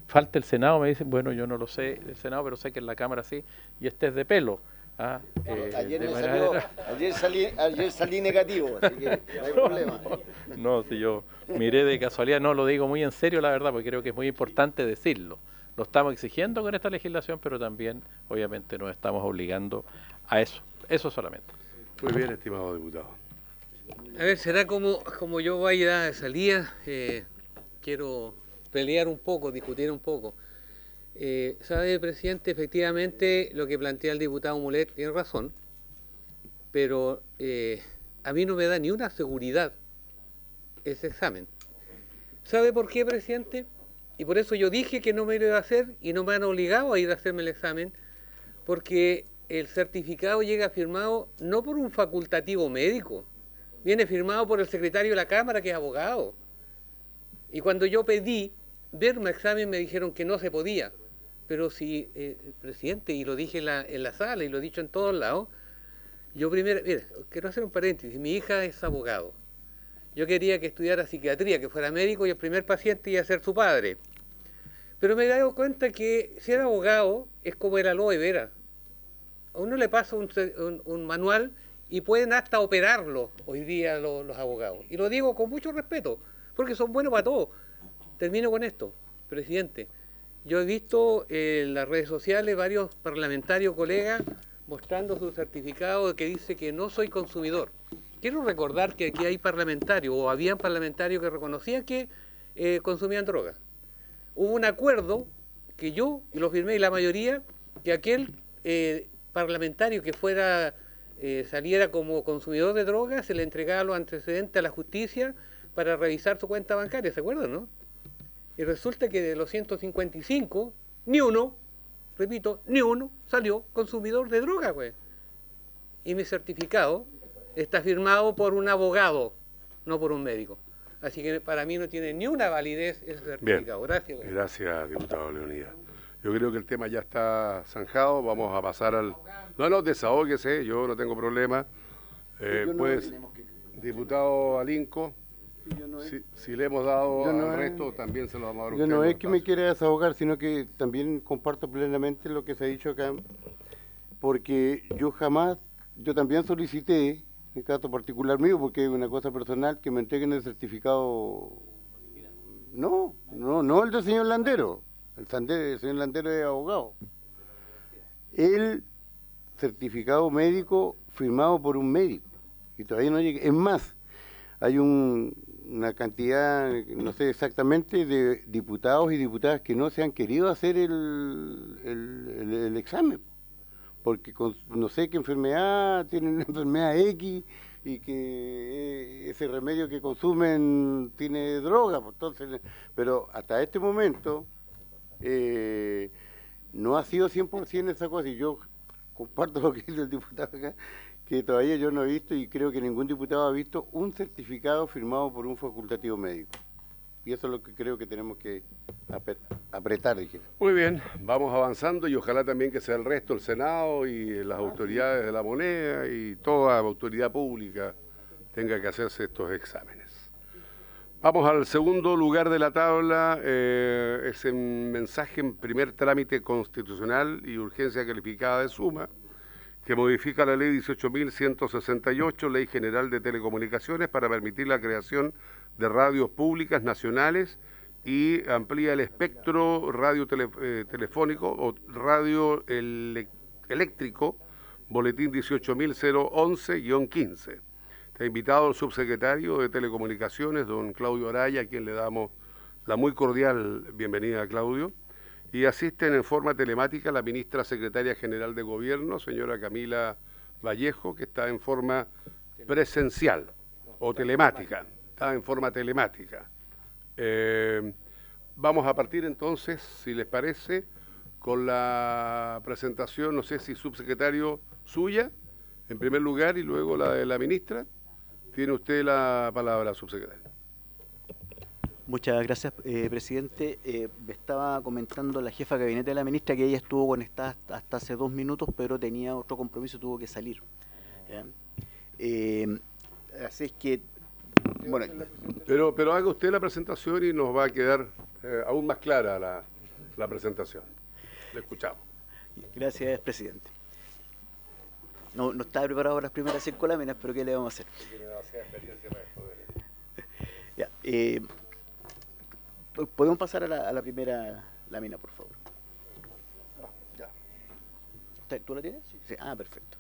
Falta el Senado, me dicen, bueno, yo no lo sé del Senado, pero sé que en la Cámara sí, y este es de pelo. Ayer salí negativo, así que no hay problema. No, si yo miré de casualidad, no, lo digo muy en serio, la verdad, porque creo que es muy importante decirlo. Lo estamos exigiendo con esta legislación, pero también, obviamente, nos estamos obligando a eso. Eso solamente. Muy bien, estimado diputado. A ver, será como yo vaya de salida, quiero pelear un poco, discutir un poco. Sabe, presidente, efectivamente lo que plantea el diputado Mulet tiene razón, pero a mí no me da ni una seguridad ese examen. ¿Sabe por qué, presidente? Y por eso yo dije que no me lo iba a hacer y no me han obligado a ir a hacerme el examen, porque el certificado llega firmado no por un facultativo médico, viene firmado por el secretario de la Cámara, que es abogado. Y cuando yo pedí verme examen me dijeron que no se podía. Pero si, presidente, y lo dije en la sala y lo he dicho en todos lados, yo primero, mira, quiero hacer un paréntesis, mi hija es abogado. Yo quería que estudiara psiquiatría, que fuera médico, y el primer paciente iba a ser su padre. Pero me he dado cuenta que ser abogado es como el aloe vera. A uno le pasa un manual y pueden hasta operarlo hoy día los abogados. Y lo digo con mucho respeto, porque son buenos para todo. Termino con esto, presidente. Yo he visto en las redes sociales varios parlamentarios, colegas, mostrando su certificado que dice que no soy consumidor. Quiero recordar que aquí hay parlamentarios, o habían parlamentarios que reconocían que consumían droga. Hubo un acuerdo que yo, y lo firmé, y la mayoría, que aquel parlamentario que saliera como consumidor de droga, se le entregaba los antecedentes a la justicia para revisar su cuenta bancaria, ¿se acuerdan, no? Y resulta que de los 155, ni uno, repito, ni uno salió consumidor de droga, güey. Y mi certificado está firmado por un abogado, no por un médico. Así que para mí no tiene ni una validez ese certificado. Bien. Gracias, güey. Gracias, diputado Leonidas. Yo creo que el tema ya está zanjado. Vamos a pasar al... No, desahóguese, yo no tengo problema. Pues, diputado Alinco... Si le hemos dado al resto, también se lo vamos a dar a usted. Yo no es que me quiera desahogar, sino que también comparto plenamente lo que se ha dicho acá, porque yo también solicité, en caso particular mío, porque es una cosa personal, que me entreguen el certificado. No el del señor Landero. El señor Landero es abogado. El certificado médico firmado por un médico, y todavía no llega. Es más, hay una cantidad, no sé exactamente, de diputados y diputadas que no se han querido hacer el examen, porque no sé qué enfermedad, tienen una enfermedad X, y que ese remedio que consumen tiene droga, entonces, pero hasta este momento no ha sido 100% esa cosa, y yo comparto lo que dice el diputado acá, que todavía yo no he visto y creo que ningún diputado ha visto un certificado firmado por un facultativo médico. Y eso es lo que creo que tenemos que apretar. Dije. Muy bien, vamos avanzando y ojalá también que sea el resto, el Senado y las autoridades de la moneda y toda autoridad pública tenga que hacerse estos exámenes. Vamos al segundo lugar de la tabla, es un mensaje en primer trámite constitucional y urgencia calificada de suma, que modifica la ley 18.168, Ley General de Telecomunicaciones, para permitir la creación de radios públicas nacionales y amplía el espectro telefónico o radio eléctrico, boletín 18.011-15. Está invitado el subsecretario de Telecomunicaciones, don Claudio Araya, a quien le damos la muy cordial bienvenida, Claudio. Y asisten en forma telemática la ministra secretaria general de Gobierno, señora Camila Vallejo, que está en forma presencial o telemática. Está en forma telemática. Vamos a partir entonces, si les parece, con la presentación, no sé si subsecretario suya, en primer lugar, y luego la de la ministra. Tiene usted la palabra, subsecretario. Muchas gracias, presidente. Me estaba comentando la jefa de gabinete de la ministra que ella estuvo conectada hasta hace 2 minutos, pero tenía otro compromiso y tuvo que salir. Así es que, bueno. Pero haga usted la presentación y nos va a quedar aún más clara la presentación. Le escuchamos. Gracias, presidente. No estaba preparado para las primeras 5 láminas, pero ¿qué le vamos a hacer? Tiene demasiada experiencia para esto. Ya, ¿podemos pasar a la primera lámina, por favor? Ya. ¿Tú la tienes? Sí. Ah, perfecto.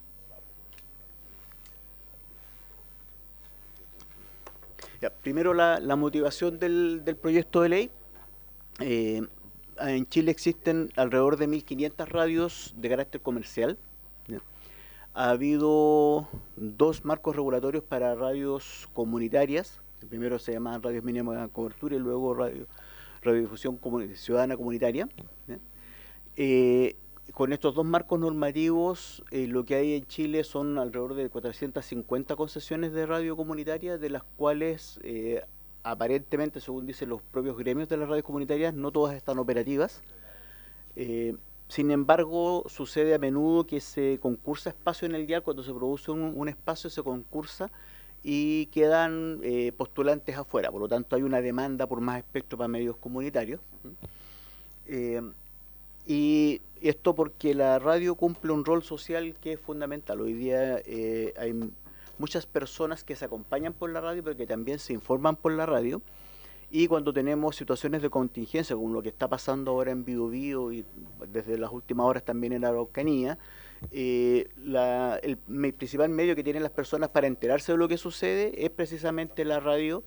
Ya, primero la motivación del proyecto de ley. En Chile existen alrededor de 1.500 radios de carácter comercial. ¿Ya? Ha habido 2 marcos regulatorios para radios comunitarias. El primero se llama radios mínima cobertura y luego radiodifusión ciudadana comunitaria. Con estos 2 marcos normativos, lo que hay en Chile son alrededor de 450 concesiones de radio comunitaria, de las cuales aparentemente, según dicen los propios gremios de las radios comunitarias, no todas están operativas. Sin embargo, sucede a menudo que se concursa espacio en el dial. Cuando se produce un espacio, se concursa y quedan postulantes afuera. Por lo tanto, hay una demanda por más espectro para medios comunitarios. Y esto porque la radio cumple un rol social que es fundamental. Hoy día hay muchas personas que se acompañan por la radio, pero que también se informan por la radio. Y cuando tenemos situaciones de contingencia, como lo que está pasando ahora en Biobío y desde las últimas horas también en la Araucanía, el principal medio que tienen las personas para enterarse de lo que sucede es precisamente la radio,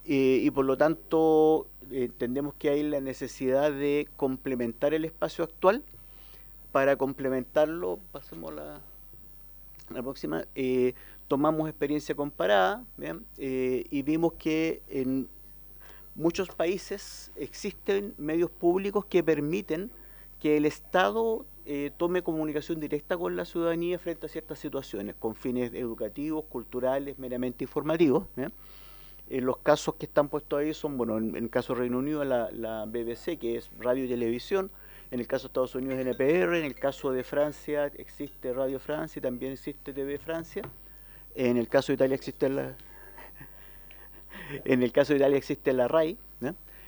y por lo tanto entendemos que hay la necesidad de complementar el espacio actual. Para complementarlo, pasemos a la próxima, tomamos experiencia comparada, y vimos que en muchos países existen medios públicos que permiten que el Estado tome comunicación directa con la ciudadanía frente a ciertas situaciones, con fines educativos, culturales, meramente informativos. Los casos que están puestos ahí son, bueno, en el caso de Reino Unido, la BBC, que es radio y televisión. En el caso de Estados Unidos, NPR. En el caso de Francia existe Radio Francia y también existe TV Francia. En el caso de Italia existe la RAI.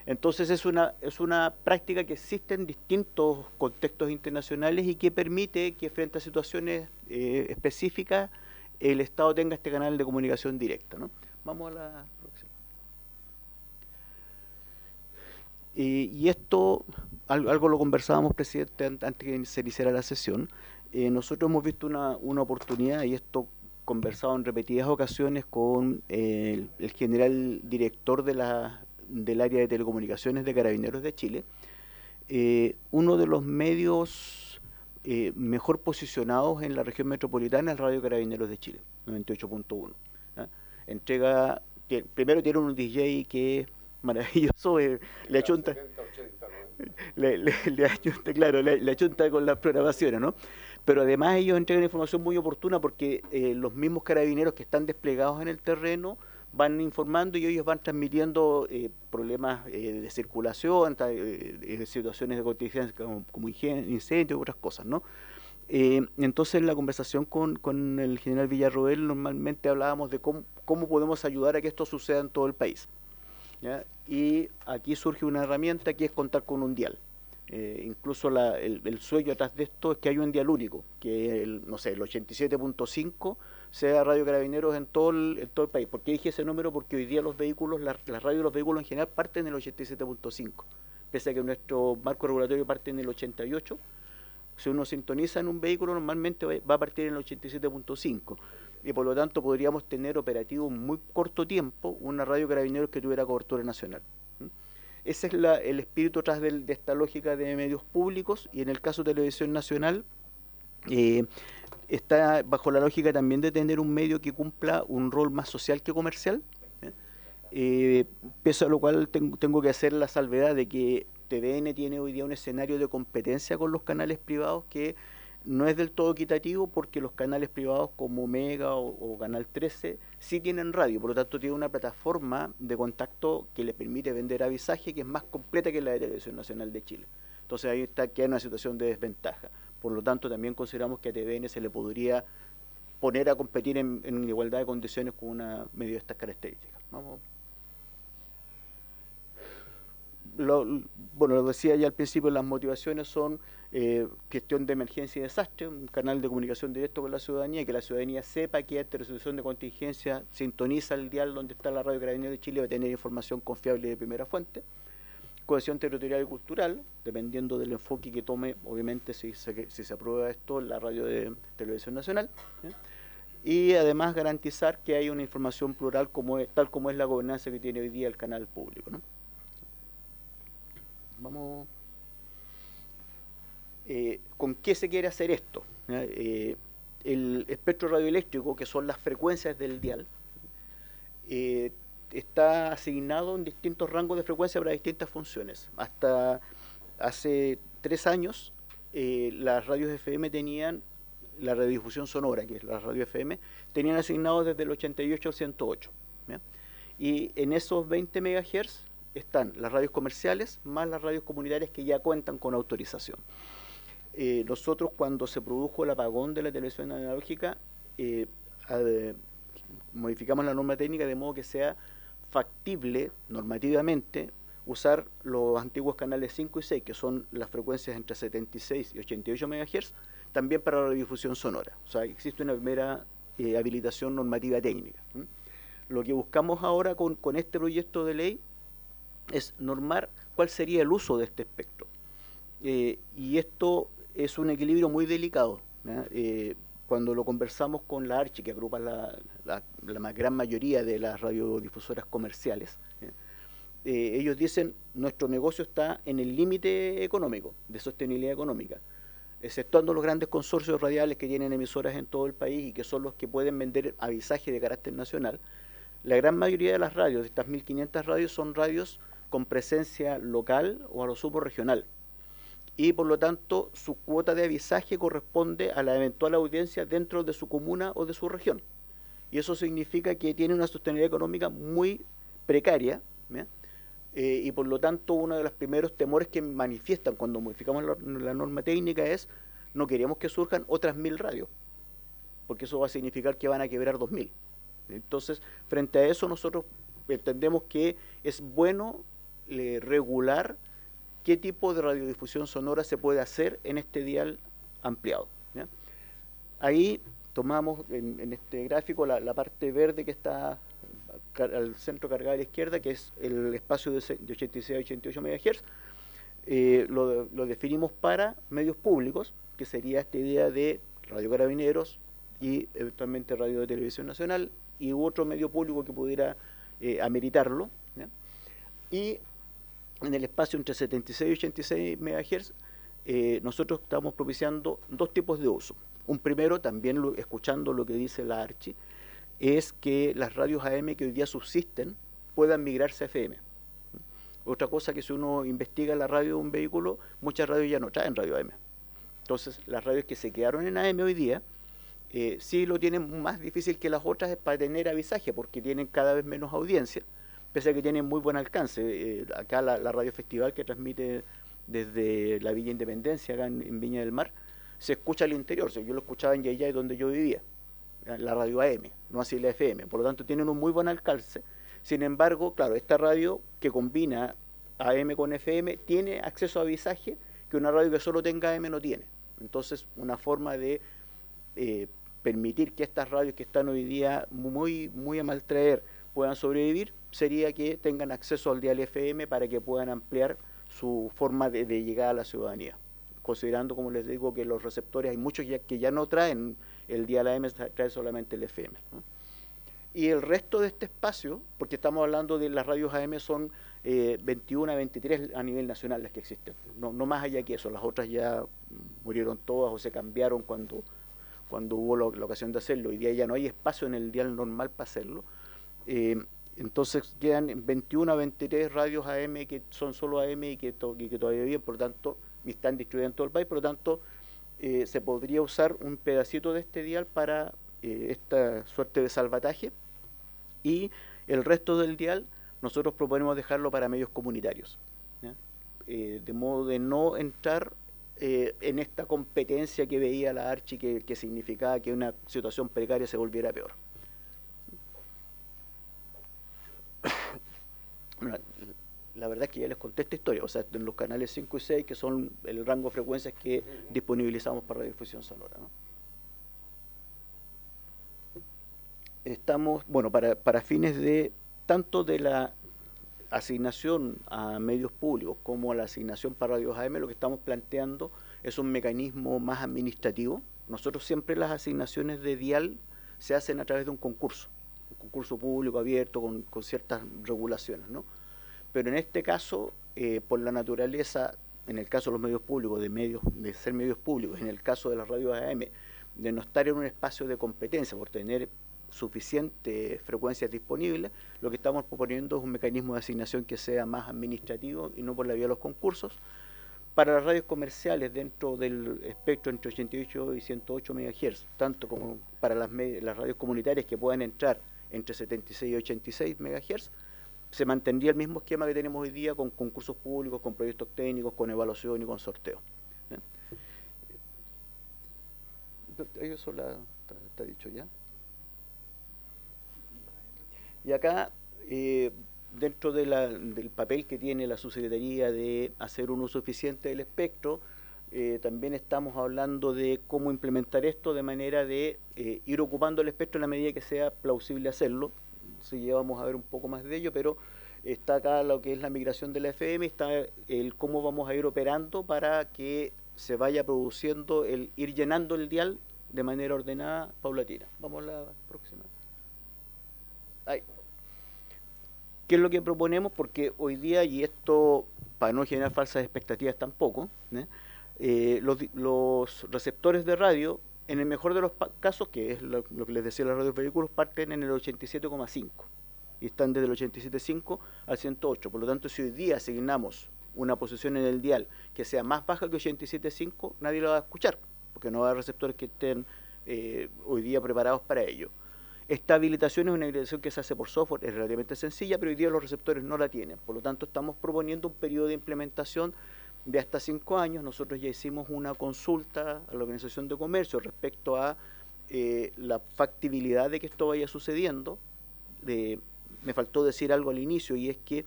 Entonces es una práctica que existe en distintos contextos internacionales y que permite que frente a situaciones específicas el Estado tenga este canal de comunicación directa, ¿no? Vamos a la próxima. Y esto, algo lo conversábamos, presidente, antes que se iniciara la sesión. Nosotros hemos visto una oportunidad, y esto conversado en repetidas ocasiones con el general director del área de telecomunicaciones de Carabineros de Chile. Uno de los medios mejor posicionados en la región metropolitana es Radio Carabineros de Chile, 98.1. Primero tiene un DJ que es maravilloso, le achunta. le achunta, claro, le achunta con las programaciones, ¿no? Pero además ellos entregan información muy oportuna porque los mismos carabineros que están desplegados en el terreno van informando y ellos van transmitiendo problemas de circulación, situaciones de contingencia como incendios y otras cosas, ¿no? Entonces en la conversación con el general Villarroel normalmente hablábamos de cómo podemos ayudar a que esto suceda en todo el país, ¿ya? Y aquí surge una herramienta que es contar con un dial. Incluso el sueño atrás de esto es que hay un dial único, que no sé, el 87.5 sea Radio Carabineros en todo el país. ¿Por qué dije ese número? Porque hoy día los vehículos, las radios de los vehículos en general parten en el 87.5, pese a que nuestro marco regulatorio parte en el 88. Si uno sintoniza en un vehículo normalmente va a partir en el 87.5 y por lo tanto podríamos tener operativo en muy corto tiempo una radio Carabineros que tuviera cobertura nacional. Ese es el espíritu atrás de esta lógica de medios públicos, y en el caso de Televisión Nacional está bajo la lógica también de tener un medio que cumpla un rol más social que comercial, pese a lo cual tengo que hacer la salvedad de que TVN tiene hoy día un escenario de competencia con los canales privados que no es del todo equitativo, porque los canales privados como Mega o Canal 13 sí tienen radio, por lo tanto tiene una plataforma de contacto que le permite vender avisaje que es más completa que la de Televisión Nacional de Chile. Entonces ahí queda en una situación de desventaja. Por lo tanto también consideramos que a TVN se le podría poner a competir en igualdad de condiciones con una medio de estas características. Vamos. Bueno, lo decía ya al principio, las motivaciones son gestión de emergencia y desastre, un canal de comunicación directo con la ciudadanía, que la ciudadanía sepa que ante resolución de contingencia sintoniza el dial donde está la Radio Carabineros de Chile, va a tener información confiable de primera fuente. Cohesión territorial y cultural, dependiendo del enfoque que tome, obviamente, si se aprueba esto, la radio de Televisión Nacional, ¿sí? Y además garantizar que hay una información plural tal como es la gobernanza que tiene hoy día el canal público, ¿no? Vamos. ¿Con qué se quiere hacer esto? El espectro radioeléctrico, que son las frecuencias del dial, está asignado en distintos rangos de frecuencia para distintas funciones. Hasta hace 3 años, las radios FM tenían, la radiodifusión sonora, que es la radio FM, tenían asignado desde el 88 al 108. ¿Ya? Y en esos 20 MHz están las radios comerciales más las radios comunitarias que ya cuentan con autorización. Nosotros, cuando se produjo el apagón de la televisión analógica, modificamos la norma técnica de modo que sea factible normativamente usar los antiguos canales 5 y 6, que son las frecuencias entre 76 y 88 MHz, también para la radiodifusión sonora. O sea, existe una primera habilitación normativa técnica. Lo que buscamos ahora con este proyecto de ley es normar cuál sería el uso de este espectro. Y esto es un equilibrio muy delicado. Cuando lo conversamos con la ARCHI, que agrupa la gran mayoría de las radiodifusoras comerciales, ellos dicen, nuestro negocio está en el límite económico, de sostenibilidad económica, exceptuando los grandes consorcios radiales que tienen emisoras en todo el país y que son los que pueden vender avisaje de carácter nacional. La gran mayoría de las radios, de estas 1.500 radios, son radios con presencia local o a lo sumo regional, y por lo tanto su cuota de avisaje corresponde a la eventual audiencia dentro de su comuna o de su región, y eso significa que tiene una sostenibilidad económica muy precaria, y por lo tanto uno de los primeros temores que manifiestan cuando modificamos la norma técnica es: no queremos que surjan otras 1.000 radios, porque eso va a significar que van a quebrar 2.000. Entonces, frente a eso, nosotros entendemos que es bueno regular qué tipo de radiodifusión sonora se puede hacer en este dial ampliado, ¿ya? Ahí tomamos en este gráfico la parte verde que está al centro cargada a la izquierda, que es el espacio de 86 a 88 MHz. Lo definimos para medios públicos, que sería esta idea de Radio Carabineros y eventualmente Radio de Televisión Nacional y otro medio público que pudiera ameritarlo, ¿ya? Y en el espacio entre 76 y 86 MHz, nosotros estamos propiciando 2 tipos de uso. Un primero, también escuchando lo que dice la ARCHI, es que las radios AM que hoy día subsisten puedan migrarse a FM. Otra cosa que si uno investiga la radio de un vehículo, muchas radios ya no traen radio AM. Entonces, las radios que se quedaron en AM hoy día, sí lo tienen más difícil que las otras para tener avisaje, porque tienen cada vez menos audiencia, pese a que tienen muy buen alcance. Acá la Radio Festival, que transmite desde la Villa Independencia, acá en Viña del Mar, se escucha al interior. Yo lo escuchaba en Yayay, donde yo vivía, la radio AM, no así la FM. Por lo tanto, tienen un muy buen alcance. Sin embargo, claro, esta radio que combina AM con FM tiene acceso a avisaje que una radio que solo tenga AM no tiene. Entonces, una forma de permitir que estas radios que están hoy día muy a maltraer puedan sobrevivir sería que tengan acceso al dial FM para que puedan ampliar su forma de llegar a la ciudadanía, considerando, como les digo, que los receptores hay muchos que ya no traen el dial AM, trae solamente el FM, ¿no? Y el resto de este espacio, porque estamos hablando de las radios AM, son 21 a 23 a nivel nacional las que existen, no más allá que eso. Las otras ya murieron todas o se cambiaron cuando hubo la ocasión de hacerlo. Hoy día ya no hay espacio en el dial normal para hacerlo. Entonces quedan 21 a 23 radios AM que son solo AM y que todavía viven, por lo tanto, y están distribuidas en todo el país. Por lo tanto, se podría usar un pedacito de este dial para esta suerte de salvataje, y el resto del dial nosotros proponemos dejarlo para medios comunitarios, ¿ya? De modo de no entrar en esta competencia que veía la Archi, que significaba que una situación precaria se volviera peor. Bueno, la verdad es que ya les conté esta historia, o sea, en los canales 5 y 6, que son el rango de frecuencias que disponibilizamos para radiodifusión sonora, ¿no? Estamos, bueno, para fines de tanto de la asignación a medios públicos como a la asignación para radios AM, lo que estamos planteando es un mecanismo más administrativo. Nosotros siempre las asignaciones de dial se hacen a través de un concurso público abierto con ciertas regulaciones, ¿no? Pero en este caso, por la naturaleza, en el caso de los medios públicos, de ser medios públicos, en el caso de las radios AM, de no estar en un espacio de competencia por tener suficientes frecuencias disponibles, lo que estamos proponiendo es un mecanismo de asignación que sea más administrativo y no por la vía de los concursos. Para las radios comerciales dentro del espectro entre 88 y 108 MHz, tanto como para las radios comunitarias que puedan entrar entre 76 y 86 MHz, se mantendría el mismo esquema que tenemos hoy día, con concursos públicos, con proyectos técnicos, con evaluación y con sorteo. Eso está dicho ya. Y acá, dentro del papel que tiene la subsecretaría de hacer un uso eficiente del espectro, también estamos hablando de cómo implementar esto de manera de ir ocupando el espectro en la medida que sea plausible hacerlo. Sí, ya vamos a ver un poco más de ello, pero está acá lo que es la migración de la FM, está el cómo vamos a ir operando para que se vaya produciendo, ir llenando el dial de manera ordenada, paulatina. Vamos a la próxima. Ahí. ¿Qué es lo que proponemos? Porque hoy día, y esto para no generar falsas expectativas tampoco, los receptores de radio, en el mejor de los casos, que es lo que les decía, las radios vehículos parten en el 87,5 y están desde el 87,5 al 108. Por lo tanto, si hoy día asignamos una posición en el dial que sea más baja que 87,5, nadie lo va a escuchar, porque no va a haber receptores que estén hoy día preparados para ello. Esta habilitación es una habilitación que se hace por software, es relativamente sencilla, pero hoy día los receptores no la tienen. Por lo tanto, estamos proponiendo un periodo de implementación de hasta 5 años. Nosotros ya hicimos una consulta a la Organización de Comercio respecto a la factibilidad de que esto vaya sucediendo. Me faltó decir algo al inicio, y es que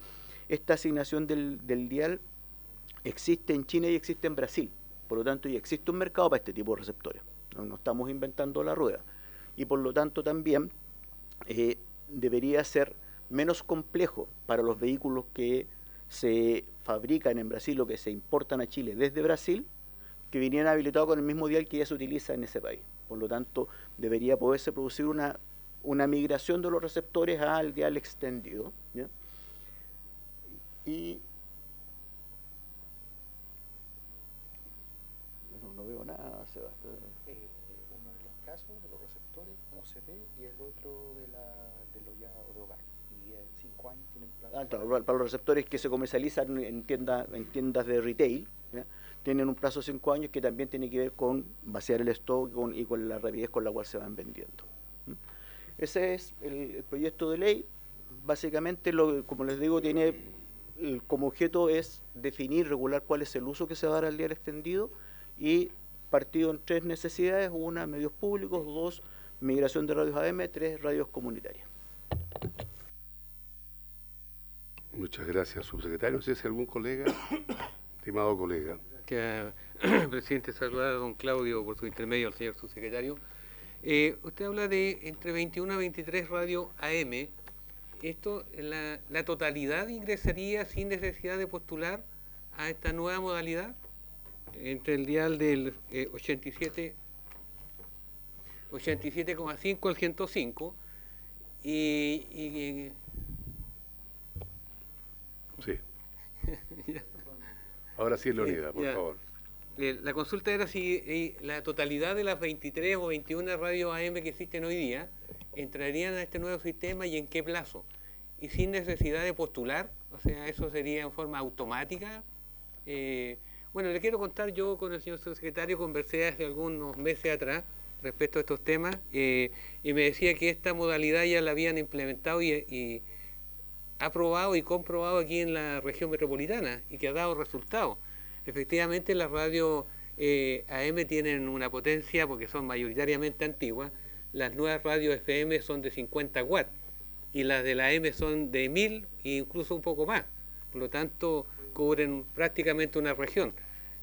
esta asignación del dial existe en China y existe en Brasil. Por lo tanto, ya existe un mercado para este tipo de receptores. No estamos inventando la rueda. Y por lo tanto también debería ser menos complejo para los vehículos que se fabrican en Brasil o que se importan a Chile desde Brasil, que vinieran habilitados con el mismo dial que ya se utiliza en ese país. Por lo tanto, debería poderse producir una migración de los receptores al dial extendido, ¿ya? Y no veo nada, Sebastián. Uno de los casos de los receptores OCP y el otro de hogar. Y Claro, para los receptores que se comercializan en tiendas de retail, ¿ya? Tienen un plazo de 5 años que también tiene que ver con vaciar el stock y con la rapidez con la cual se van vendiendo. Ese es el proyecto de ley. Básicamente, como les digo, tiene como objeto es definir, regular cuál es el uso que se va a dar al dial extendido y partido en 3 necesidades: 1, medios públicos; 2, migración de radios AM; 3, radios comunitarias. Muchas gracias, subsecretario. No sé si algún colega, estimado colega. Presidente, saludar a don Claudio por su intermedio, al señor subsecretario. Usted habla de entre 21 a 23 radios AM. ¿Esto, la totalidad ingresaría sin necesidad de postular a esta nueva modalidad? Entre el dial del 87,5 al 105 y sí. Ahora sí, Leonida, por favor. La consulta era si la totalidad de las 23 o 21 radios AM que existen hoy día entrarían a este nuevo sistema y en qué plazo. Y sin necesidad de postular, o sea, eso sería en forma automática. Bueno, le quiero contar, yo con el señor subsecretario conversé hace algunos meses atrás respecto a estos temas y me decía que esta modalidad ya la habían implementado y aprobado y comprobado aquí en la región metropolitana y que ha dado resultados. Efectivamente, las radios AM tienen una potencia porque son mayoritariamente antiguas. Las nuevas radios FM son de 50 watts y las de la AM son de 1000 e incluso un poco más. Por lo tanto, cubren prácticamente una región.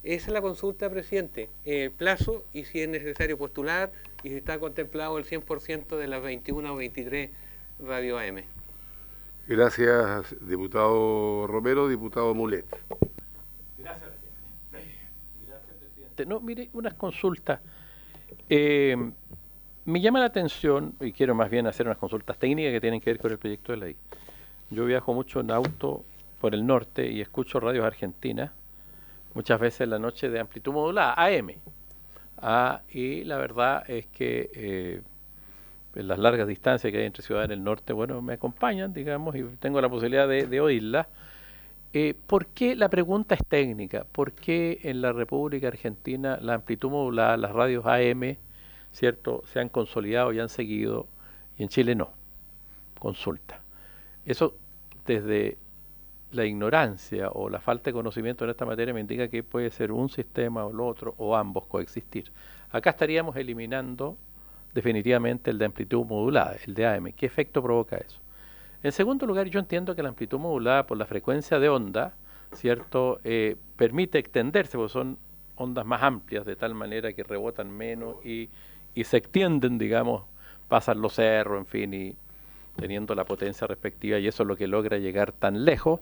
Esa es la consulta, presidente. Plazo y si es necesario postular y si está contemplado el 100% de las 21 o 23 radios AM. Gracias, diputado Romero. Diputado Mulet. Gracias, presidente. Gracias, presidente. No, mire, unas consultas. Me llama la atención, y quiero más bien hacer unas consultas técnicas que tienen que ver con el proyecto de ley. Yo viajo mucho en auto por el norte y escucho radios argentinas, muchas veces en la noche de amplitud modulada, AM. Y la verdad es que en las largas distancias que hay entre ciudades del norte, bueno, me acompañan, digamos, y tengo la posibilidad de oírlas. ¿Por qué? La pregunta es técnica. ¿Por qué en la República Argentina la amplitud modulada, las radios AM, ¿cierto?, se han consolidado y han seguido, y en Chile no? Consulta. Eso, desde la ignorancia o la falta de conocimiento en esta materia, me indica que puede ser un sistema o el otro, o ambos coexistir. Acá estaríamos eliminando definitivamente el de amplitud modulada, el de AM. ¿Qué efecto provoca eso? En segundo lugar, yo entiendo que la amplitud modulada por la frecuencia de onda, ¿cierto?, permite extenderse, porque son ondas más amplias, de tal manera que rebotan menos y se extienden, digamos, pasan los cerros, en fin, y teniendo la potencia respectiva, y eso es lo que logra llegar tan lejos,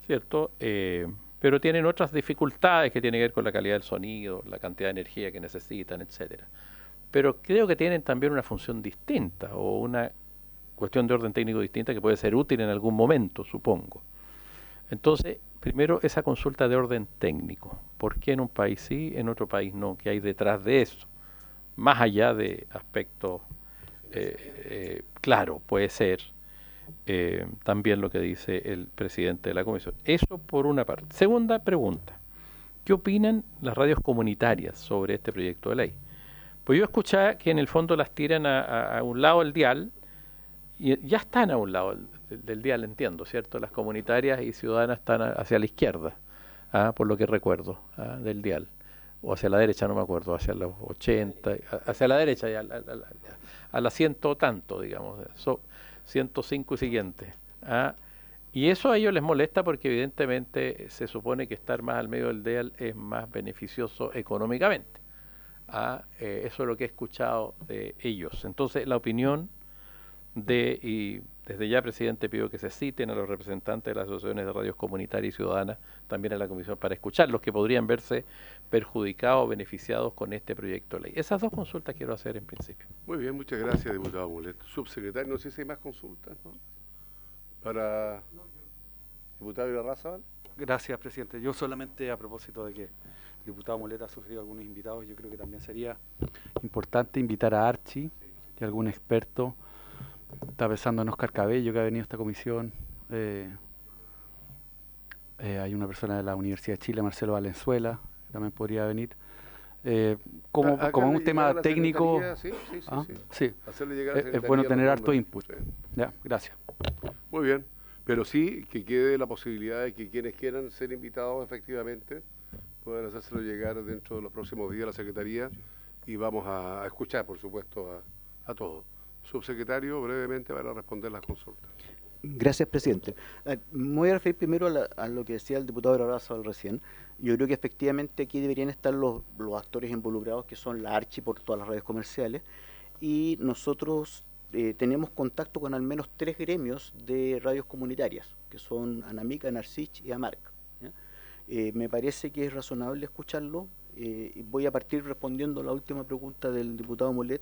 ¿cierto? Pero tienen otras dificultades que tienen que ver con la calidad del sonido, la cantidad de energía que necesitan, etcétera. Pero creo que tienen también una función distinta o una cuestión de orden técnico distinta que puede ser útil en algún momento, supongo. Entonces, primero esa consulta de orden técnico. ¿Por qué en un país sí, en otro país no? ¿Qué hay detrás de eso? Más allá de aspectos, claro, puede ser también lo que dice el presidente de la comisión. Eso por una parte. Segunda pregunta. ¿Qué opinan las radios comunitarias sobre este proyecto de ley? Pues yo escuché que en el fondo las tiran a un lado del dial, y ya están a un lado del dial, entiendo, ¿cierto? Las comunitarias y ciudadanas están hacia la izquierda, por lo que recuerdo, del dial. O hacia la derecha, no me acuerdo, hacia los 80, hacia la derecha, ya, a la 100 tanto, digamos, 105 y siguiente. Y eso a ellos les molesta porque evidentemente se supone que estar más al medio del dial es más beneficioso económicamente. Eso es lo que he escuchado de ellos. Entonces, la opinión y desde ya, presidente, pido que se citen a los representantes de las asociaciones de radios comunitarias y ciudadanas, también a la comisión, para escuchar los que podrían verse perjudicados o beneficiados con este proyecto de ley. Esas dos consultas quiero hacer en principio. Muy bien, muchas gracias, diputado Mulet. Subsecretario, no sé si hay más consultas, ¿no? Para diputado Irarrázaval. Gracias, presidente. Yo solamente, a propósito de que el diputado Mulet ha sugerido algunos invitados, yo creo que también sería importante invitar a Archie y algún experto Estaba pensando en Oscar Cabello, que ha venido a esta comisión. Hay una persona de la Universidad de Chile, Marcelo Valenzuela, que también podría venir. Como un tema técnico, sí. Es bueno tener harto input. Ya, gracias. Muy bien, pero sí que quede la posibilidad de que quienes quieran ser invitados efectivamente puedan hacérselo llegar dentro de los próximos días a la Secretaría y vamos a escuchar, por supuesto, a todos. Subsecretario, brevemente para responder las consultas. Gracias, presidente. Me voy a referir primero a lo que decía el diputado Grabazal recién. Yo creo que efectivamente aquí deberían estar los actores involucrados, que son la Archi por todas las redes comerciales, y nosotros tenemos contacto con al menos 3 gremios de radios comunitarias, que son Anamica, Narcich y Amarc. Me parece que es razonable escucharlo, y voy a partir respondiendo a la última pregunta del diputado Molet,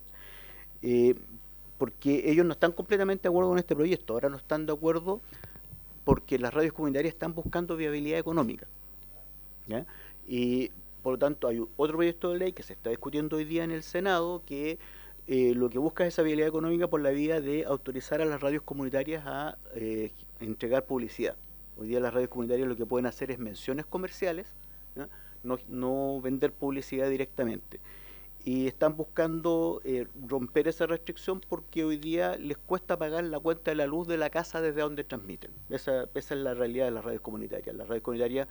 porque ellos no están completamente de acuerdo con este proyecto. Ahora no están de acuerdo porque las radios comunitarias están buscando viabilidad económica, ¿ya? Y por lo tanto hay otro proyecto de ley que se está discutiendo hoy día en el Senado que lo que busca es esa viabilidad económica por la vía de autorizar a las radios comunitarias a entregar publicidad. Hoy día las radios comunitarias lo que pueden hacer es menciones comerciales, ¿ya? No vender publicidad directamente. Y están buscando romper esa restricción porque hoy día les cuesta pagar la cuenta de la luz de la casa desde donde transmiten. Esa es la realidad de las radios comunitarias. Las radios comunitarias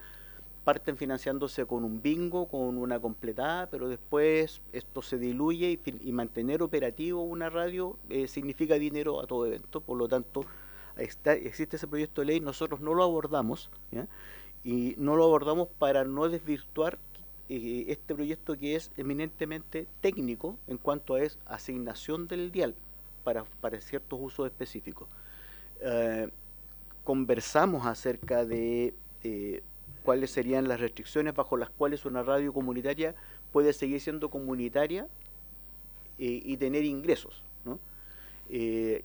parten financiándose con un bingo, con una completada, pero después esto se diluye y mantener operativo una radio significa dinero a todo evento. Por lo tanto, existe ese proyecto de ley, nosotros no lo abordamos, ¿ya? Y no lo abordamos para no desvirtuar este proyecto que es eminentemente técnico en cuanto a asignación del dial para ciertos usos específicos. Conversamos acerca de cuáles serían las restricciones bajo las cuales una radio comunitaria puede seguir siendo comunitaria y tener ingresos, ¿no?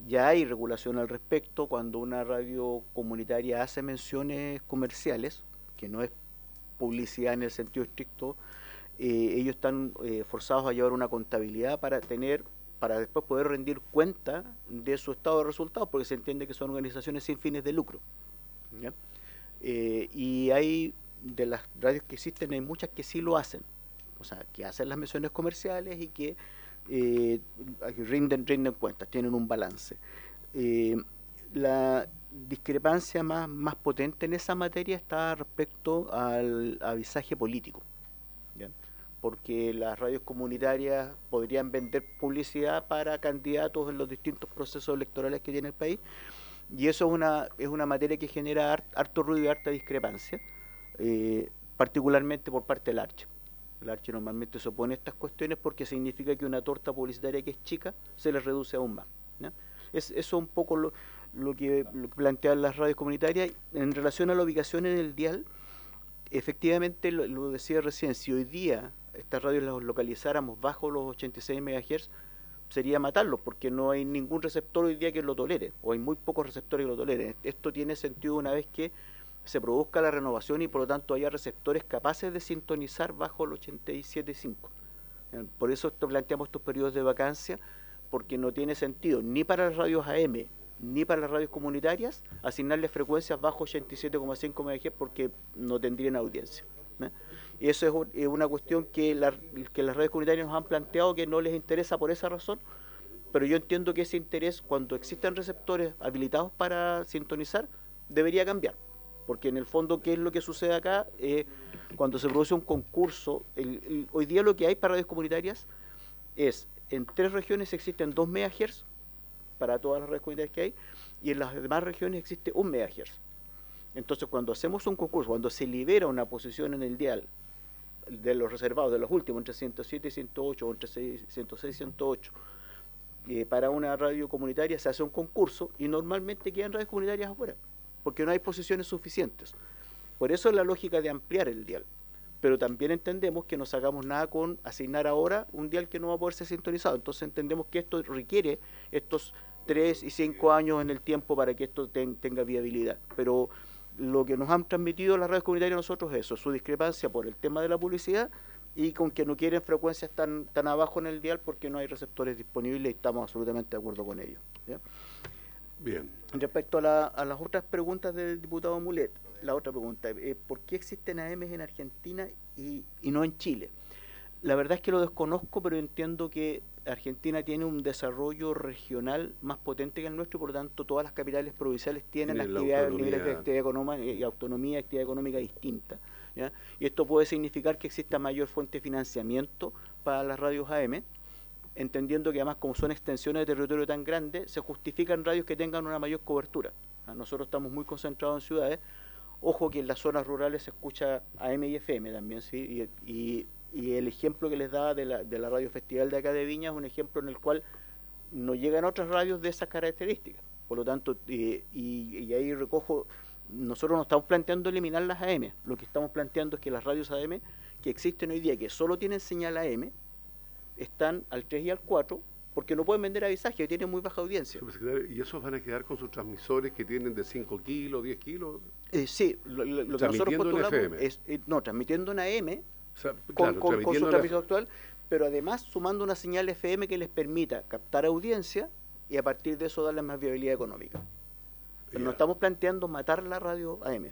Ya hay regulación al respecto. Cuando una radio comunitaria hace menciones comerciales, que no es publicidad en el sentido estricto, ellos están forzados a llevar una contabilidad para después poder rendir cuenta de su estado de resultados, porque se entiende que son organizaciones sin fines de lucro, ¿ya? Y hay, de las radios que existen, hay muchas que sí lo hacen, o sea, que hacen las menciones comerciales y que rinden cuentas, tienen un balance. La discrepancia más potente en esa materia está respecto al avisaje político, ¿ya? Porque las radios comunitarias podrían vender publicidad para candidatos en los distintos procesos electorales que tiene el país, y eso es una materia que genera harto ruido y harta discrepancia, particularmente por parte del Archi. El Archi normalmente se opone a estas cuestiones porque significa que una torta publicitaria que es chica se les reduce aún más, ¿ya? Eso es un poco lo que plantean las radios comunitarias. En relación a la ubicación en el dial, efectivamente lo decía recién, si hoy día estas radios las localizáramos bajo los 86 MHz, sería matarlos, porque no hay ningún receptor hoy día que lo tolere, o hay muy pocos receptores que lo toleren. Esto tiene sentido una vez que se produzca la renovación y por lo tanto haya receptores capaces de sintonizar bajo el 87.5. Por eso planteamos estos periodos de vacancia, porque no tiene sentido ni para las radios AM ni para las radios comunitarias asignarles frecuencias bajo 87,5 MHz porque no tendrían audiencia, ¿eh? Y eso es una cuestión que las radios comunitarias nos han planteado que no les interesa por esa razón, pero yo entiendo que ese interés, cuando existan receptores habilitados para sintonizar, debería cambiar, porque en el fondo, ¿qué es lo que sucede acá? Cuando se produce un concurso, hoy día lo que hay para radios comunitarias es, en 3 regiones existen 2 MHz para todas las redes comunitarias que hay, y en las demás regiones existe 1 MHz. Entonces, cuando hacemos un concurso, cuando se libera una posición en el dial de los reservados, de los últimos, entre 107 y 108, o entre 106 y 108, para una radio comunitaria se hace un concurso y normalmente quedan radios comunitarias afuera, porque no hay posiciones suficientes. Por eso es la lógica de ampliar el dial. Pero también entendemos que no sacamos nada con asignar ahora un dial que no va a poder ser sintonizado. Entonces entendemos que esto requiere estos 3 y 5 años en el tiempo para que esto tenga viabilidad. Pero lo que nos han transmitido las radios comunitarias a nosotros es eso, su discrepancia por el tema de la publicidad y con que no quieren frecuencias tan abajo en el dial porque no hay receptores disponibles y estamos absolutamente de acuerdo con ello. ¿Ya? Bien. Respecto a las otras preguntas del diputado Mulet, la otra pregunta, ¿por qué existen AMs en Argentina y no en Chile? La verdad es que lo desconozco, pero entiendo que Argentina tiene un desarrollo regional más potente que el nuestro y por lo tanto todas las capitales provinciales tienen actividades, niveles de actividad económica y autonomía, actividad económica distinta, ¿ya? Y esto puede significar que exista mayor fuente de financiamiento para las radios AM, entendiendo que además como son extensiones de territorio tan grandes, se justifican radios que tengan una mayor cobertura. Nosotros estamos muy concentrados en ciudades, ojo que en las zonas rurales se escucha AM y FM también, ¿sí? Y el ejemplo que les daba de la Radio Festival de acá de Viña es un ejemplo en el cual no llegan otras radios de esas características. Por lo tanto, y ahí recojo, nosotros no estamos planteando eliminar las AM, lo que estamos planteando es que las radios AM que existen hoy día, que solo tienen señal AM, están al 3 y al 4, porque no pueden vender avisaje, que tienen muy baja audiencia. ¿Y esos van a quedar con sus transmisores que tienen de 5 kilos, 10 kilos? Sí, lo que nosotros postulamos es, transmitiendo en AM, o sea, con su transmisor actual, pero además sumando una señal FM que les permita captar audiencia y a partir de eso darles más viabilidad económica. Pero no estamos planteando matar la radio AM.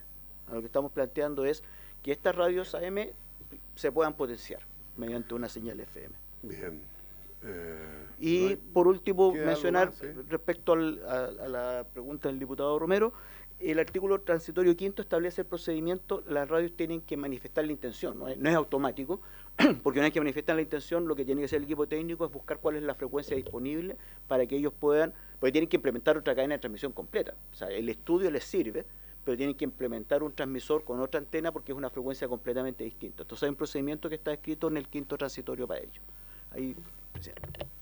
Lo que estamos planteando es que estas radios AM se puedan potenciar mediante una señal FM. Bien. Y por último, mencionar respecto a la pregunta del diputado Romero, el artículo transitorio quinto establece el procedimiento, las radios tienen que manifestar la intención, no es automático, porque una vez que manifiestan la intención, lo que tiene que hacer el equipo técnico es buscar cuál es la frecuencia disponible para que ellos puedan, porque tienen que implementar otra cadena de transmisión completa. O sea, el estudio les sirve, pero tienen que implementar un transmisor con otra antena porque es una frecuencia completamente distinta. Entonces hay un procedimiento que está escrito en el quinto transitorio para ello. Ahí,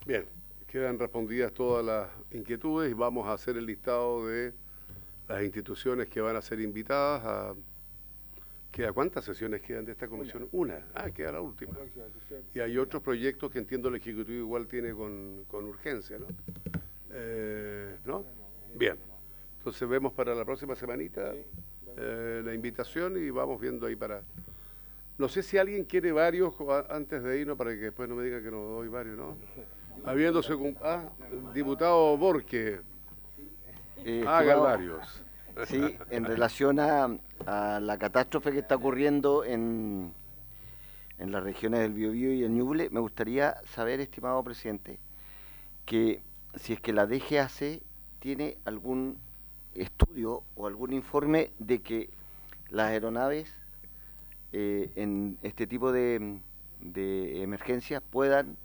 bien, quedan respondidas todas las inquietudes y vamos a hacer el listado de las instituciones que van a ser invitadas. ¿Cuántas sesiones quedan de esta comisión? Una. Queda la última. Y hay otros proyectos que entiendo el Ejecutivo igual tiene con urgencia, ¿no? ¿No? Bien. Entonces vemos para la próxima semanita la invitación y vamos viendo ahí para... No sé si alguien quiere varios antes de irnos para que después no me diga que no doy varios, ¿no? Habiéndose... diputado Borque. Haga varios. Sí, en relación a la catástrofe que está ocurriendo en las regiones del Biobío y el Ñuble, me gustaría saber, estimado presidente, que si es que la DGAC tiene algún estudio o algún informe de que las aeronaves en este tipo de emergencias puedan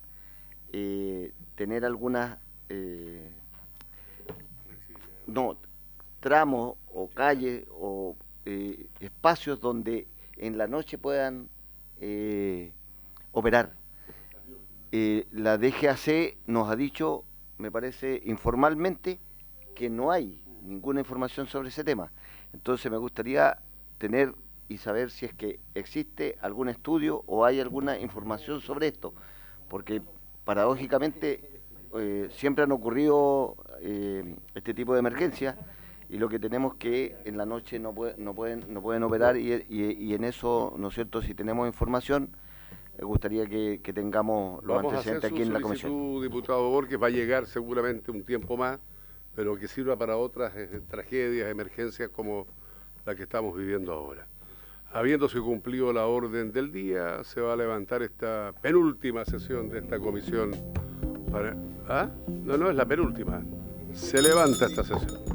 tener algunas tramos o calles o espacios donde en la noche puedan operar. La DGAC nos ha dicho, me parece informalmente, que no hay ninguna información sobre ese tema. Entonces me gustaría tener y saber si es que existe algún estudio o hay alguna información sobre esto, porque paradójicamente siempre han ocurrido este tipo de emergencias y lo que tenemos que en la noche no pueden operar y en eso, ¿no es cierto?, si tenemos información, me gustaría que tengamos los antecedentes aquí en la comisión. Su diputado Borges va a llegar seguramente un tiempo más, pero que sirva para otras tragedias, emergencias como la que estamos viviendo ahora. Habiéndose cumplido la orden del día, se va a levantar esta penúltima sesión de esta comisión. No, es la penúltima. Se levanta esta sesión.